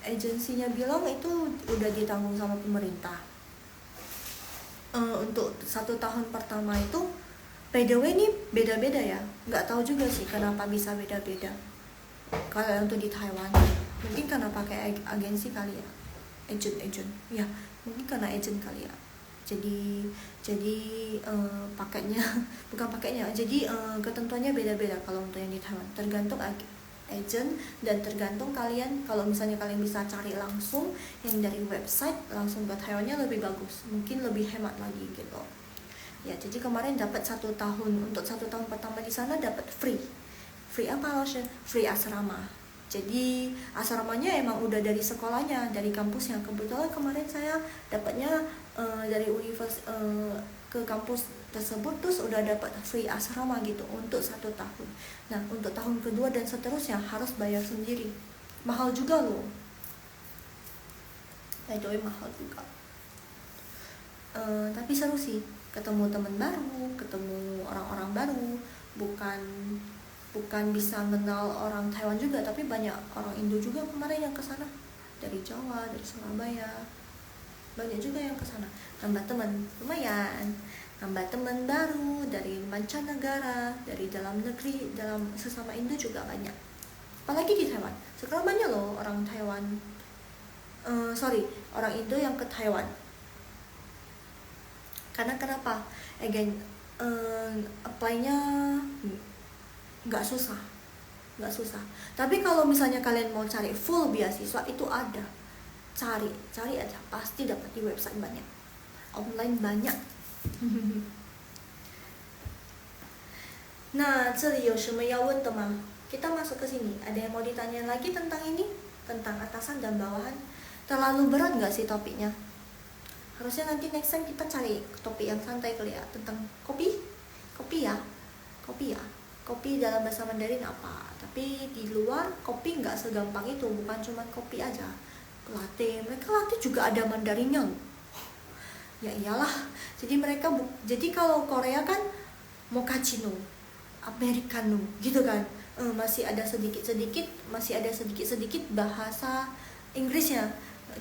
agensinya bilang itu udah ditanggung sama pemerintah. Untuk 1 tahun pertama itu, by the way ini beda-beda ya, nggak tahu juga sih kenapa bisa beda-beda. Kalau untuk di Taiwan mungkin karena pakai agensi kali ya, agent ya, mungkin karena agent kali ya. Jadi paketnya bukan paketnya, jadi ketentuannya beda-beda kalau untuk yang di Taiwan, tergantung agent, dan tergantung kalian. Kalau misalnya kalian bisa cari langsung yang dari website langsung ke Taiwannya lebih bagus, mungkin lebih hemat lagi gitu ya. Jadi kemarin dapat 1 tahun, untuk 1 tahun pertama di sana dapat free apa, free asrama. Jadi asramanya emang udah dari sekolahnya, dari kampusnya. Kebetulan kemarin saya dapatnya dari ke kampus tersebut, terus udah dapat free asrama gitu untuk 1 tahun. Nah, untuk tahun kedua dan seterusnya harus bayar sendiri. Mahal juga loh. Itu mahal juga. Tapi seru sih, ketemu teman baru, ketemu orang-orang baru, bukan bisa kenal orang Taiwan juga, tapi banyak orang Indo juga kemarin yang kesana, dari Jawa, dari Surabaya, banyak juga yang kesana. Nambah teman, lumayan, nambah teman baru dari mancanegara, dari dalam negeri, dalam sesama Indo juga banyak. Apalagi di Taiwan, sekarang banyak loh orang Taiwan, orang Indo yang ke Taiwan. Karena kenapa? Again, apply-nya nggak susah. Tapi kalau misalnya kalian mau cari full beasiswa itu ada, cari aja, pasti dapat di website banyak, online banyak. Nah, 这里有什么要问的吗？ Kita masuk ke sini. Ada yang mau ditanya lagi tentang ini? Tentang atasan dan bawahan? Terlalu berat nggak sih topiknya? Harusnya nanti next time kita cari topik yang santai kali ya, tentang kopi ya. Kopi dalam bahasa Mandarin apa? Tapi di luar kopi nggak segampang itu, bukan cuma kopi aja. Latte, mereka latte juga ada Mandarinnya. Ya iyalah, jadi mereka jadi kalau Korea kan mochaccino, americano gitu kan. Masih ada sedikit-sedikit, masih ada sedikit-sedikit bahasa Inggrisnya,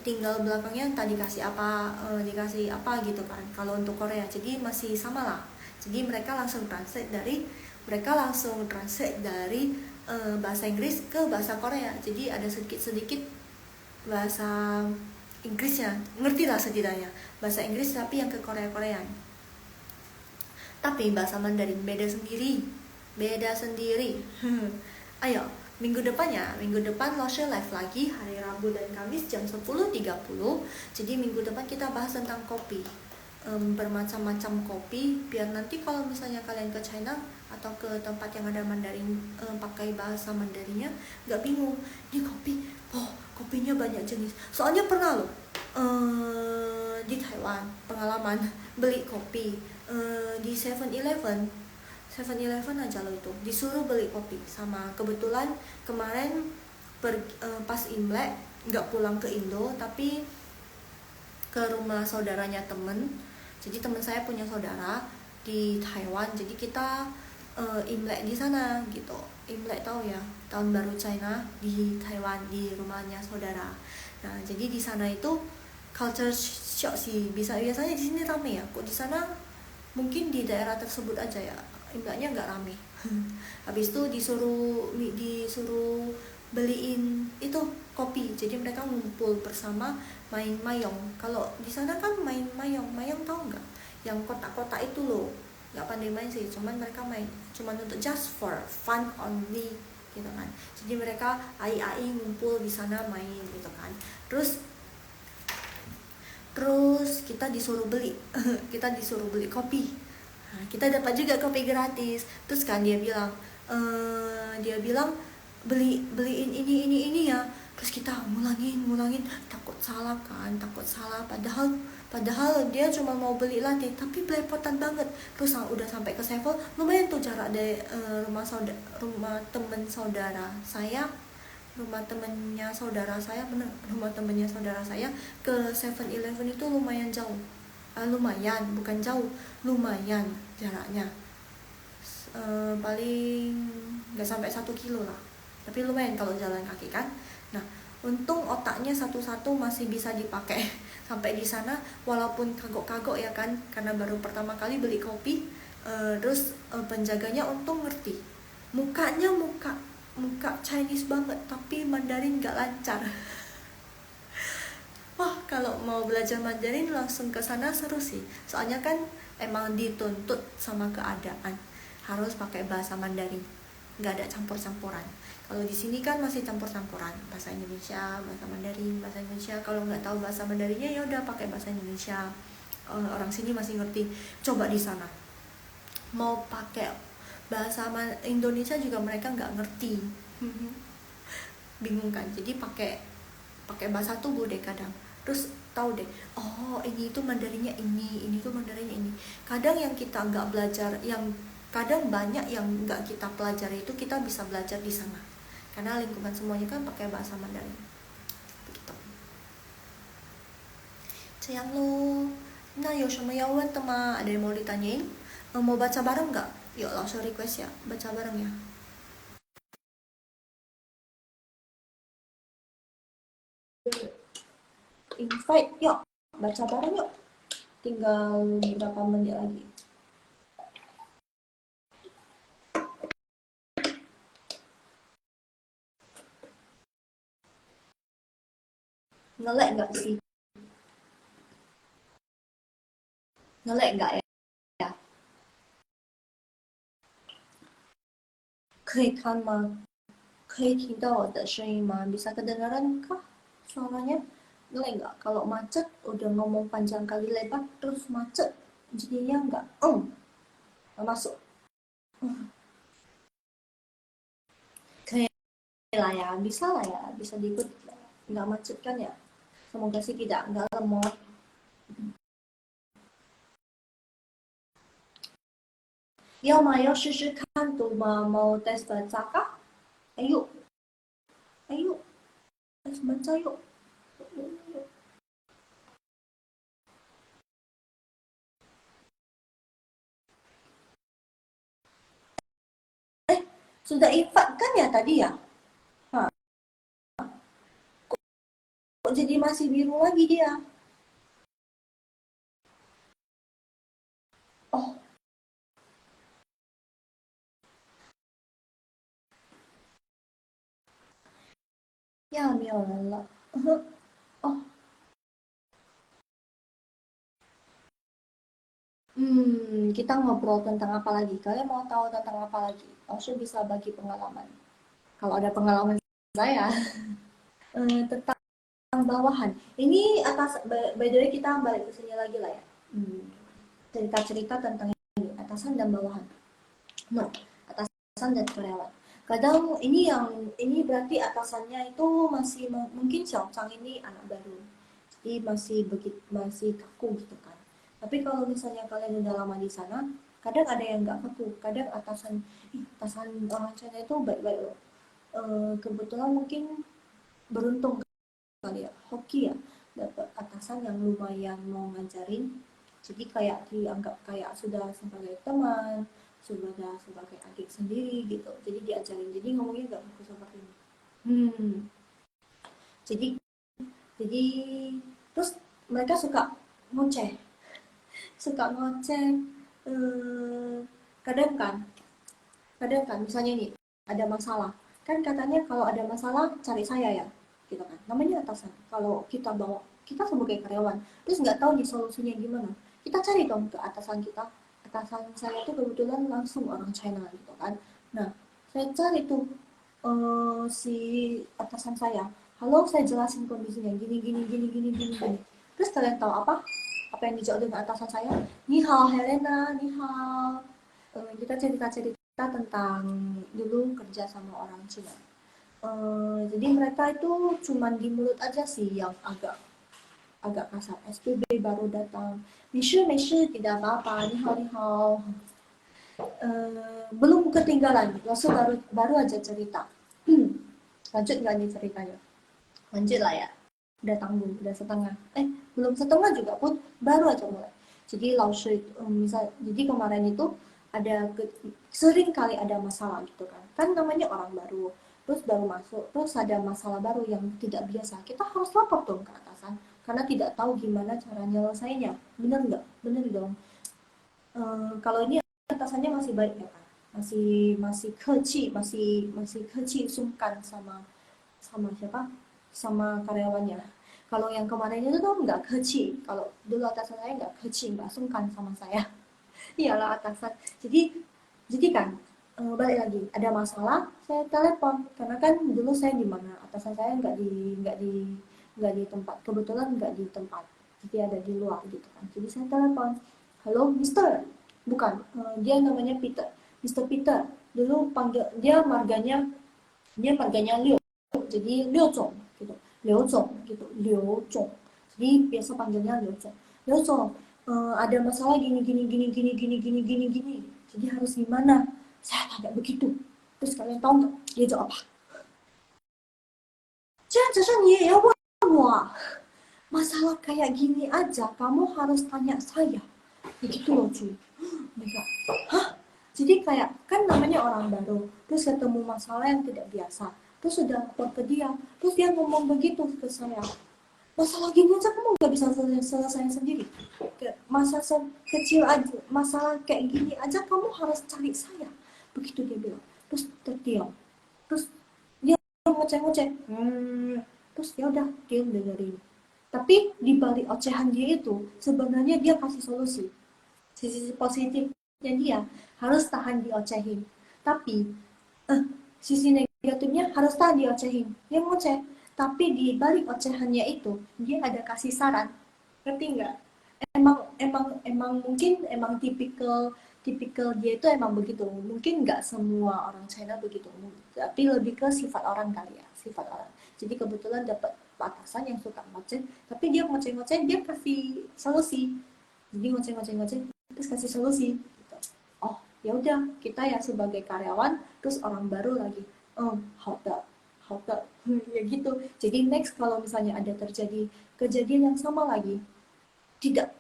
tinggal belakangnya tadi kasih apa, dikasih apa gitu kan kalau untuk Korea. Jadi masih sama lah, jadi mereka langsung translate dari bahasa Inggris ke bahasa Korea, jadi ada sedikit-sedikit bahasa Inggrisnya, ngerti lah setidaknya bahasa Inggris tapi yang ke Korea-Koreaan. Tapi bahasa Mandarin beda sendiri. Ayo, minggu depan Loshe live lagi hari Rabu dan Kamis jam 10.30. Jadi minggu depan kita bahas tentang kopi, bermacam-macam kopi, biar nanti kalau misalnya kalian ke China atau ke tempat yang ada Mandarin, pakai bahasa Mandarinnya nggak bingung, ini kopi, oh kopinya banyak jenis. Soalnya pernah loh, di Taiwan pengalaman beli kopi, di 7-Eleven aja lo itu disuruh beli kopi. Sama kebetulan kemarin pas Imlek nggak pulang ke Indo tapi ke rumah saudaranya temen. Jadi temen saya punya saudara di Taiwan, jadi kita Imlek di sana gitu. Imlek tahu ya, tahun baru China di Taiwan di rumahnya saudara. Nah jadi di sana itu culture shock sih, biasanya di sini rame ya, kok di sana mungkin di daerah tersebut aja ya Imleknya nggak rame. Habis itu disuruh beliin itu kopi, jadi mereka ngumpul bersama main mayong. Kalau di sana kan main mayong tahu nggak, yang kotak-kotak itu loh. Nggak pandai main sih, cuman mereka main cuman untuk just for fun only gitu kan. Jadi mereka ai ngumpul di sana main gitu kan. Terus kita disuruh beli kita disuruh beli kopi. Nah, kita dapat juga kopi gratis. Terus kan dia bilang beliin ini ya. Terus kita ngulangin, takut salah kan, takut salah, padahal dia cuma mau beli latte tapi belepotan banget. Terus udah sampai ke Sevel, lumayan tuh jarak dari rumah temen saudara saya, rumah temennya saudara saya ke 7-Eleven itu lumayan jauh. Lumayan, bukan jauh, lumayan jaraknya. Paling nggak sampai 1 kilo lah, tapi lumayan kalau jalan kaki kan. Nah untung otaknya satu-satu masih bisa dipakai sampai di sana, walaupun kagok-kagok ya kan, karena baru pertama kali beli kopi. Terus penjaganya untung ngerti, mukanya muka Chinese banget tapi Mandarin nggak lancar. Wah, kalau mau belajar Mandarin langsung ke sana seru sih. Soalnya kan emang dituntut sama keadaan harus pakai bahasa Mandarin. Nggak ada campur-campuran. Kalau di sini kan masih campur-campuran, bahasa Indonesia, bahasa Mandarin, bahasa Indonesia. Kalau nggak tahu bahasa Mandarinnya ya udah pakai bahasa Indonesia. Orang sini masih ngerti. Coba di sana mau pakai bahasa Indonesia juga mereka nggak ngerti. Bingung kan? Jadi pakai bahasa tubuh deh kadang. Terus tahu deh, oh ini tuh Mandarinnya ini tuh Mandarinnya ini. Kadang yang kita nggak belajar, yang kadang banyak yang nggak kita pelajari itu kita bisa belajar di sana, karena lingkungan semuanya kan pakai bahasa Mandarin begitu. Sayang lu. Nah, yo sama Yawan teman, ada yang mau ditanyain? Mau baca bareng nggak? Yuk langsung request ya, baca bareng ya. Invite yuk, baca bareng yuk. Tinggal berapa menit lagi. Ngelek nggak sih? Ngelek nggak ya? 可以看吗？可以听到我的声音吗？ Bisa kedengaran kah suaranya? Ngelek nggak? Kalau macet udah ngomong panjang kali lebar terus macet, jadinya nggak masuk. 可以lah ya, bisa lah ya, bisa diikut, nggak macet kan ya? Semoga sih tidak, nggak lemot. 要吗？要试试看读吗？mau tes baca kah? Ayo, ayo, tes baca yuk. Sudah invite kan ya tadi ya? Hah, kok jadi masih biru lagi dia? Oh, ya Miola. Oh, kita ngobrol tentang apa lagi? Kalian mau tahu tentang apa lagi? Langsung bisa bagi pengalaman. Kalau ada pengalaman saya tentang bawahan. Ini atas by the way kita balik ke sini lagi lah ya. Cerita-cerita tentang ini, atasan dan bawahan. No, atasan dan karyawan. Kadang ini berarti atasannya itu masih mungkin Xiaochang ini anak baru. Jadi masih kaku gitu kan. Tapi kalau misalnya kalian udah lama di sana, kadang ada yang nggak kaku. Kadang atasan orang China itu baik-baik loh. Kebetulan mungkin beruntung kali ya, hoki ya, dapat atasan yang lumayan mau ngajarin. Jadi kayak dianggap kayak sudah sebagai teman, sudah sebagai adik sendiri gitu. Jadi diajarin, jadi ngomongnya nggak bagus seperti ini. hmm jadi jadi terus mereka ngoceh suka ngoceh. eh, kadang kan kadang kan misalnya nih ada masalah, kan katanya kalau ada masalah cari saya ya, gitu kan, namanya atasan. Kalau kita sebagai karyawan terus nggak tahu nih solusinya gimana, kita cari dong ke atasan kita. Atasan saya tuh kebetulan langsung orang China gitu kan. Nah, saya cari tuh si atasan saya, halo, saya jelasin kondisinya gini gini gini gini gini gini. Terus kalian tahu apa yang dijawab dengan atasan saya? Ni hao Helena, ni hao. Kita cerita-cerita tentang dulu kerja sama orang Cina. Jadi mereka itu cuman di mulut aja sih yang agak agak kasar. SPB baru datang, Misu Misu tidak apa-apa, ni hao ni hao. Belum ketinggalan, langsung baru baru aja cerita. Lanjut nggak nih ceritanya? Lanjut lah ya. Udah tanggung, udah setengah. Belum setengah juga pun, baru aja mulai. Jadi langsung itu, jadi kemarin itu sering kali ada masalah gitu kan. Kan namanya orang baru, terus baru masuk, terus ada masalah baru yang tidak biasa. Kita harus lapor dong ke atasan, karena tidak tahu gimana cara nyelesainya. Bener nggak? Bener dong. Kalau ini atasannya masih baik ya kan? Masih masih kecil, masih kecil sungkan sama sama siapa? Sama karyawannya. Kalau yang kemarin itu tuh nggak kecil. Kalau dulu atasan saya nggak kecil, nggak sungkan sama saya. Iyalah atasan. Jadi kan balik lagi ada masalah saya telepon, karena kan dulu saya di mana atasan saya nggak di tempat, kebetulan nggak di tempat, jadi ada di luar gitu kan. Jadi saya telepon, halo Mister, bukan, dia namanya Peter, Mister Peter. Dulu panggil dia marganya Liu, jadi Liu Zong gitu, Liu Zong gitu, Liu Zong. Jadi biasa panggilnya Liu Zong. Liu Zong, ada masalah gini gini gini gini gini gini gini gini. Jadi harus gimana? Saya tanya begitu. Terus kalian tahu nggak dia jawab apa? 这你也要问我 masalah kayak gini aja kamu harus tanya saya, begitu loh cuy. Mereka, hah? Jadi kayak kan namanya orang baru, terus ketemu masalah yang tidak biasa, terus sudah lapor ke dia, terus dia ngomong begitu ke saya, masalah gini aja kamu nggak bisa selesai sendiri, masa kecil aja, masalah kayak gini aja kamu harus cari saya, begitu dia bilang. Terus terdiam, terus dia ngoceh-ngoceh, terus ya udah dia dengerin. Tapi di balik ocehan dia itu sebenarnya dia kasih solusi. Sisi positifnya dia harus tahan diocehin. Tapi sisi negatifnya harus tahan diocehin. Dia ngoceh. Tapi di balik ocehannya itu dia ada kasih saran. Ngerti nggak? Emang mungkin emang tipikal tipikal dia itu emang begitu. Mungkin nggak semua orang China begitu, tapi lebih ke sifat orang kali ya, sifat orang. Jadi kebetulan dapat atasan yang suka ngoceh, tapi dia ngoceh-ngoceh dia kasih solusi. Jadi ngoceh-ngoceh-ngoceh terus kasih solusi. Gitu. Oh ya udah, kita ya sebagai karyawan, terus orang baru lagi. Hot hot ya gitu. Jadi next kalau misalnya ada terjadi kejadian yang sama lagi, tidak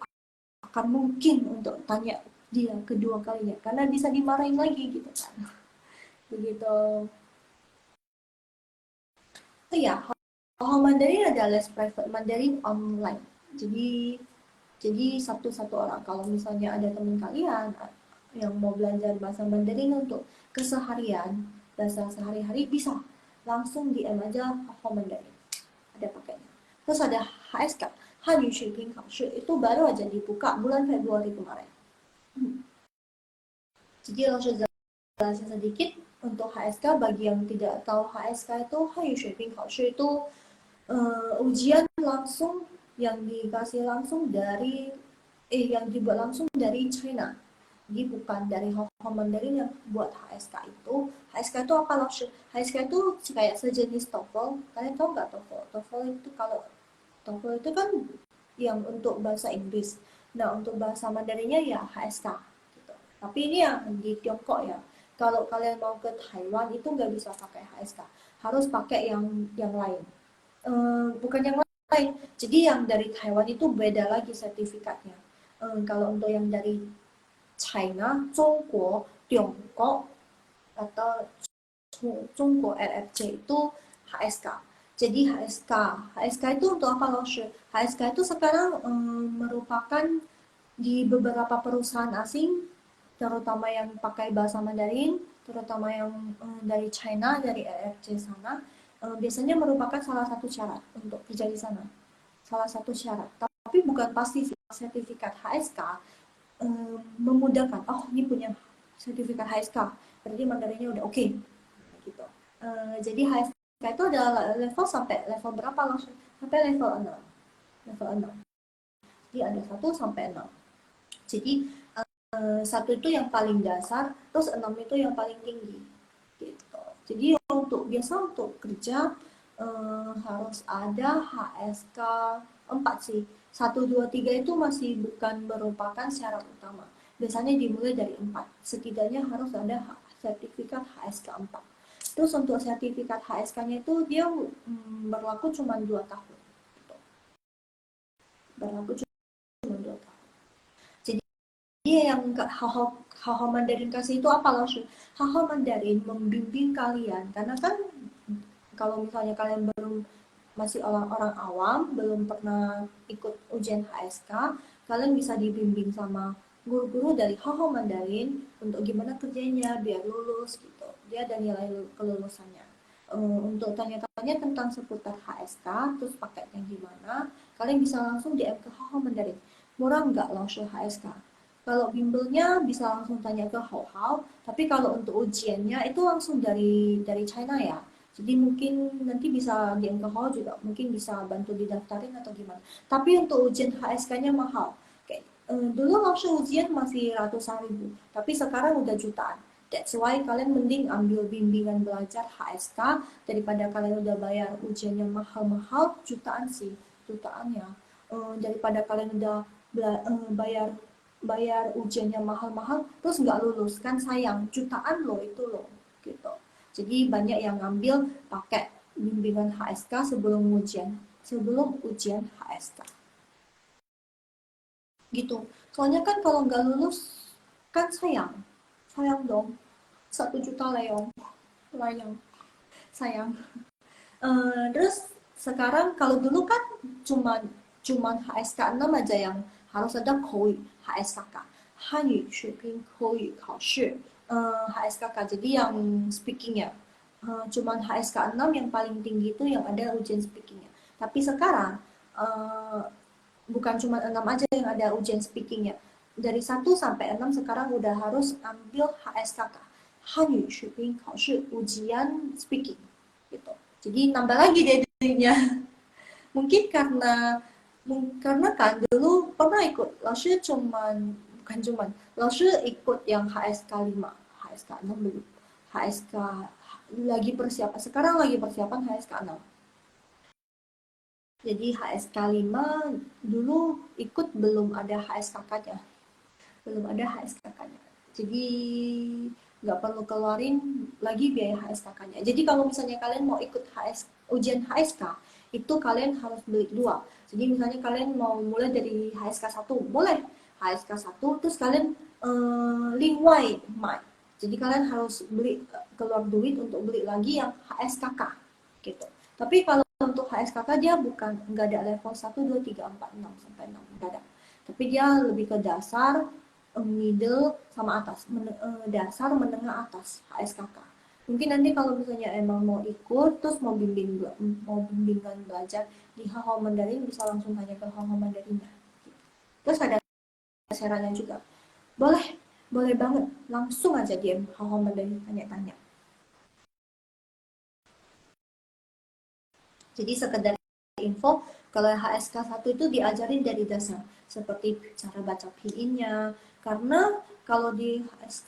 akan mungkin untuk tanya dia kedua kalinya karena bisa dimarahin lagi gitu kan. begitu. Oh iya, Hao Mandarin ada les private Mandarin online. Jadi satu-satu orang, kalau misalnya ada teman kalian yang mau belajar bahasa Mandarin untuk keseharian, bahasa sehari-hari, bisa langsung DM aja Hao Mandarin, ada pakainya. Terus ada HSK, Hanyu Shiping Kaoshi, itu baru aja dibuka bulan Februari kemarin. Jadi langsung jelasin sedikit untuk HSK. Bagi yang tidak tahu, HSK itu Hanyu Shiping Kaoshi itu ujian langsung yang dikasih langsung dari yang dibuat langsung dari China. Jadi bukan dari Hong Kong Mandarin yang buat HSK itu. HSK itu apa loh? HSK itu kayak sejenis TOEFL. Kalian tahu nggak TOEFL? TOEFL itu kalau TOEFL itu kan yang untuk bahasa Inggris. Nah, untuk bahasa Mandarinnya ya HSK gitu. Tapi ini yang di Tiongkok ya. Kalau kalian mau ke Taiwan itu nggak bisa pakai HSK. Harus pakai yang lain. Bukan yang lain. Jadi yang dari Taiwan itu beda lagi sertifikatnya. Kalau untuk yang dari China, Zhongguo, Tiongkok atau Zhongguo RFC itu HSK. Jadi HSK itu untuk apa loh? HSK itu sekarang merupakan di beberapa perusahaan asing, terutama yang pakai bahasa Mandarin, terutama yang dari China, dari RFC sana, biasanya merupakan salah satu syarat untuk kerja di sana. Salah satu syarat. Tapi bukan pasti sih. Sertifikat HSK memudahkan. Oh, ini punya sertifikat HSK, berarti Mandarinnya udah oke. Okay. Gitu. Jadi HSK itu ada level sampai level berapa langsung? Sampai level 6. Level 6. Jadi ada 1 sampai 6. Jadi satu itu yang paling dasar, terus 6 itu yang paling tinggi. Gitu. Jadi untuk kerja harus ada HSK 4 sih. 1, 2, 3 itu masih bukan merupakan syarat utama. Biasanya dimulai dari 4. Setidaknya harus ada sertifikat HSK 4. Terus untuk sertifikat HSK-nya itu dia berlaku cuma 2 tahun. Gitu. Berlaku cuma 2 tahun. Jadi yang Hao Mandarin kasih itu apa loh? Hao Mandarin membimbing kalian, karena kan kalau misalnya kalian masih orang-orang awam, belum pernah ikut ujian HSK, kalian bisa dibimbing sama guru-guru dari Hao Mandarin untuk gimana kerjanya biar lulus gitu. Dia ada nilai kelulusannya. Untuk tanya-tanya tentang seputar HSK, terus paketnya gimana, kalian bisa langsung DM ke Hao Mandarin. Murah nggak langsung HSK? Kalau bimbelnya bisa langsung tanya ke Hao, tapi kalau untuk ujiannya itu langsung dari China ya. Jadi mungkin nanti bisa di alkohol juga mungkin bisa bantu didaftarin atau gimana. Tapi untuk ujian HSK-nya mahal. Kayak, dulu langsung ujian masih ratusan ribu, tapi sekarang udah jutaan. That's why kalian mending ambil bimbingan belajar HSK daripada kalian udah bayar ujiannya mahal-mahal, jutaan sih, jutaannya. Daripada kalian udah bayar bayar ujiannya mahal-mahal terus nggak lulus, kan sayang, jutaan loh itu loh gitu. Jadi banyak yang ngambil pakai bimbingan HSK sebelum ujian HSK gitu. Soalnya kan kalau nggak lulus kan sayang, sayang dong, 1 juta leong, layang, sayang. Terus sekarang kalau dulu kan cuman cuman HSK 6 aja yang harus ada KOI, HSKK, Hanyu Shiping KOI 考试, HSKK. Jadi yang speakingnya cuman HSK 6 yang paling tinggi itu yang ada ujian speakingnya. Tapi sekarang eh, bukan cuma 6 aja yang ada ujian speakingnya. Dari 1 sampai 6 sekarang udah harus ambil HSKK, Hanyu Shiping 考试 ujian speaking gitu. Jadi nambah lagi deh. Mungkin karena kan dulu pernah ikut, bukan cuman, langsung ikut yang HSK 5, HSK 6 dulu. HSK lagi persiapan, sekarang lagi persiapan HSK 6. Jadi HSK 5 dulu ikut belum ada HSKK-nya. Belum ada HSKK-nya. Jadi nggak perlu keluarin lagi biaya HSKK-nya. Jadi kalau misalnya kalian mau ikut ujian HSK, itu kalian harus beli 2. Jadi misalnya kalian mau mulai dari HSK 1, boleh HSK 1, terus kalian lingwai mai. Jadi kalian harus beli, keluar duit untuk beli lagi yang HSKK gitu. Tapi kalau untuk HSKK dia bukan, nggak ada level 1, 2, 3, 4, 6 sampai 6, nggak ada. Tapi dia lebih ke dasar, middle sama atas, dasar menengah atas HSKK. Mungkin nanti kalau misalnya emang mau ikut terus mau bimbingan belajar di Hao Mandarin, bisa langsung tanya ke Hao Mandarinnya. Terus ada syaratnya juga. Boleh, boleh banget. Langsung aja DM Hao Mandarin tanya-tanya. Jadi sekedar info, kalau HSK 1 itu diajarin dari dasar, seperti cara baca pinyin-nya. Karena kalau di HSK,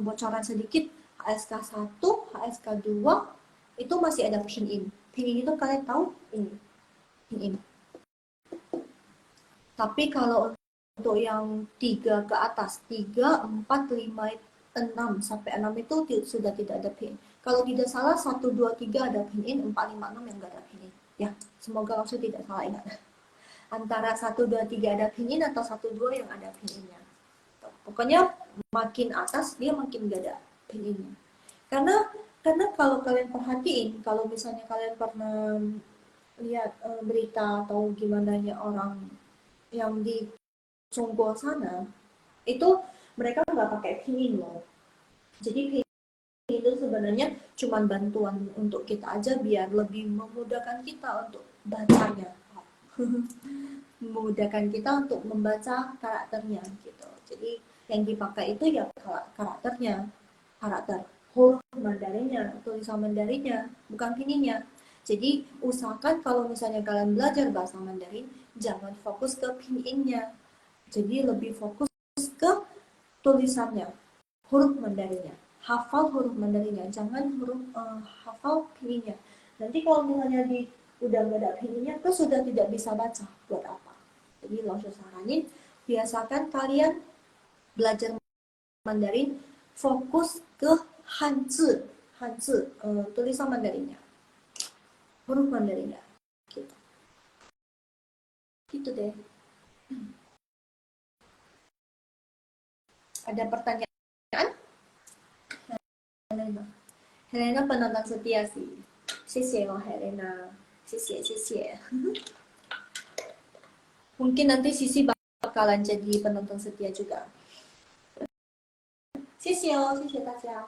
bocoran sedikit, HSK 1, HSK 2 itu masih ada pinyin. Pinyin itu kalian tahu ini, pinyin. Tapi kalau untuk yang 3 ke atas, 3, 4, 5, 6 sampai 6 itu sudah tidak ada PIN. Kalau tidak salah 1, 2, 3 ada PIN, 4, 5, 6 yang tidak ada PIN. Ya, semoga langsung tidak salah ingat. Antara 1, 2, 3 ada PIN atau 1, 2 yang ada PIN-nya. Pokoknya makin atas dia makin gak ada PIN-nya. Karena kalau kalian perhatiin, kalau misalnya kalian pernah lihat berita atau gimana ya orang yang di Conggo sana, itu mereka nggak pakai pinyin loh. Jadi pinyin itu sebenarnya cuma bantuan untuk kita aja biar lebih memudahkan kita untuk bacanya. Memudahkan kita untuk membaca karakternya gitu. Jadi yang dipakai itu ya karakter huruf Mandarinnya, tulisan Mandarinnya, bukan pinyinya. Jadi usahakan kalau misalnya kalian belajar bahasa Mandarin, jangan fokus ke pinyinya. Jadi lebih fokus ke tulisannya, huruf Mandarinnya. Hafal huruf Mandarinnya, jangan hafal pinyinya. Nanti kalau misalnya udah nggak ada pinyinya, terus sudah tidak bisa baca, buat apa? Jadi langsung saranin, biasakan kalian belajar Mandarin fokus ke Hanzi, tulisan Mandarinnya, huruf Mandarinnya, gitu, gitu deh. Ada pertanyaan? Helena, Helena penonton setia sih. 谢谢 oh Helena, 谢谢。Mungkin nanti Sisi bakalan jadi penonton setia juga. 谢谢大家。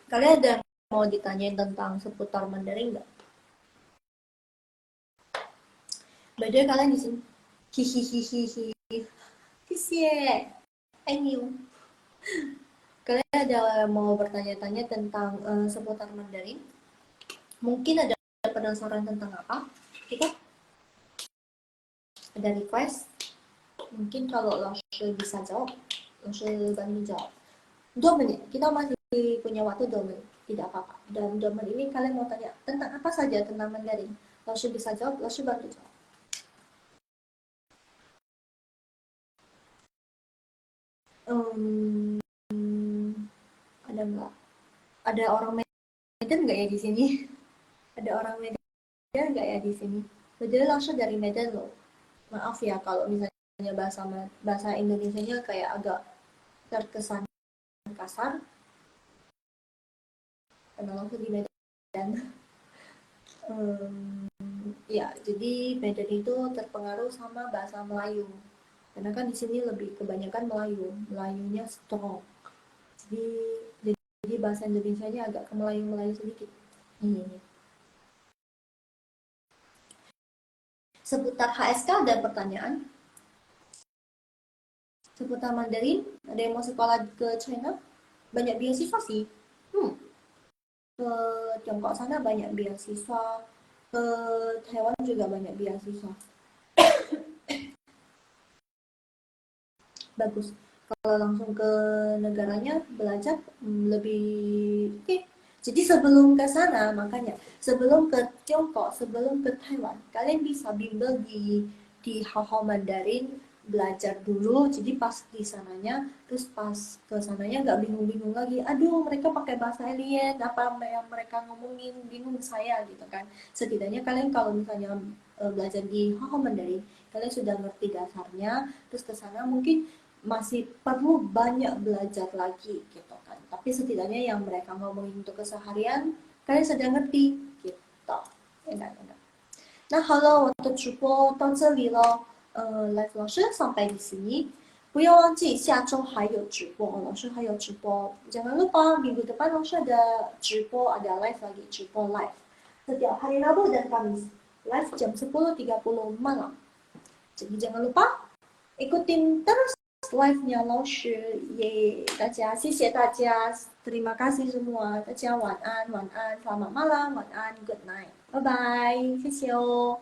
Kalian ada mau ditanyain tentang seputar Mandarin nggak? By the way, kalian di sini. Hihihihihi. 谢谢 thank you. Kalian ada mau bertanya-tanya tentang seputar Mandarin? Mungkin ada penasaran tentang apa? Kita ada request? Mungkin kalau Langsung bisa jawab, Langsung bantu jawab. 2 menit, kita masih punya waktu 2 menit, tidak apa-apa. Dan 2 menit ini kalian mau tanya tentang apa saja tentang Mandarin, Langsung bisa jawab, Langsung bantu jawab. Um, ada nggak? Ada orang Medan nggak ya di sini? Ada orang Medan nggak ya di sini? Jadi Langsung dari Medan loh. Maaf ya kalau misalnya bahasa Indonesianya kayak agak terkesan kasar, karena Langsung di Medan. Ya, jadi Medan itu terpengaruh sama bahasa Melayu. Karena kan di sini lebih kebanyakan Melayu, Melayunya strong. Jadi jadi bahasa Indonesianya agak ke Melayu sedikit. Seputar HSK ada pertanyaan? Seputar Mandarin, ada yang mau sekolah ke China? Banyak beasiswa sih. Ke Tiongkok sana banyak beasiswa, ke Taiwan juga banyak beasiswa. Bagus. Kalau langsung ke negaranya belajar lebih oke. Jadi sebelum ke sana, makanya sebelum ke Tiongkok, sebelum ke Taiwan, kalian bisa bimbel di Hao Mandarin, belajar dulu. Jadi pas di sananya, terus pas ke sananya nggak bingung-bingung lagi. Aduh, mereka pakai bahasa alien, apa yang mereka ngomongin, bingung saya gitu kan. Setidaknya kalian kalau misalnya belajar di Haho Mandarin, kalian sudah ngerti dasarnya, terus ke sana mungkin masih perlu banyak belajar lagi gitu kan. Tapi setidaknya yang mereka ngomongin untuk keseharian, kalian sudah ngerti gitu. Enak, enak. 那好了，我的直播到这里了。来，老师 sampai di sini。不要忘记下周还有直播哦，老师还有直播。Jangan lupa minggu depan 老师ada 直播, ada live lagi, 直播 live. Setiap hari Rabu dan Kamis. Live jam 10.30 malam. Jadi jangan lupa ikutin terus live-nya 老师耶，大家谢谢大家，terima kasih semua，大家晚安，晚安，selamat malam，晚安，good night，拜拜，谢谢哦。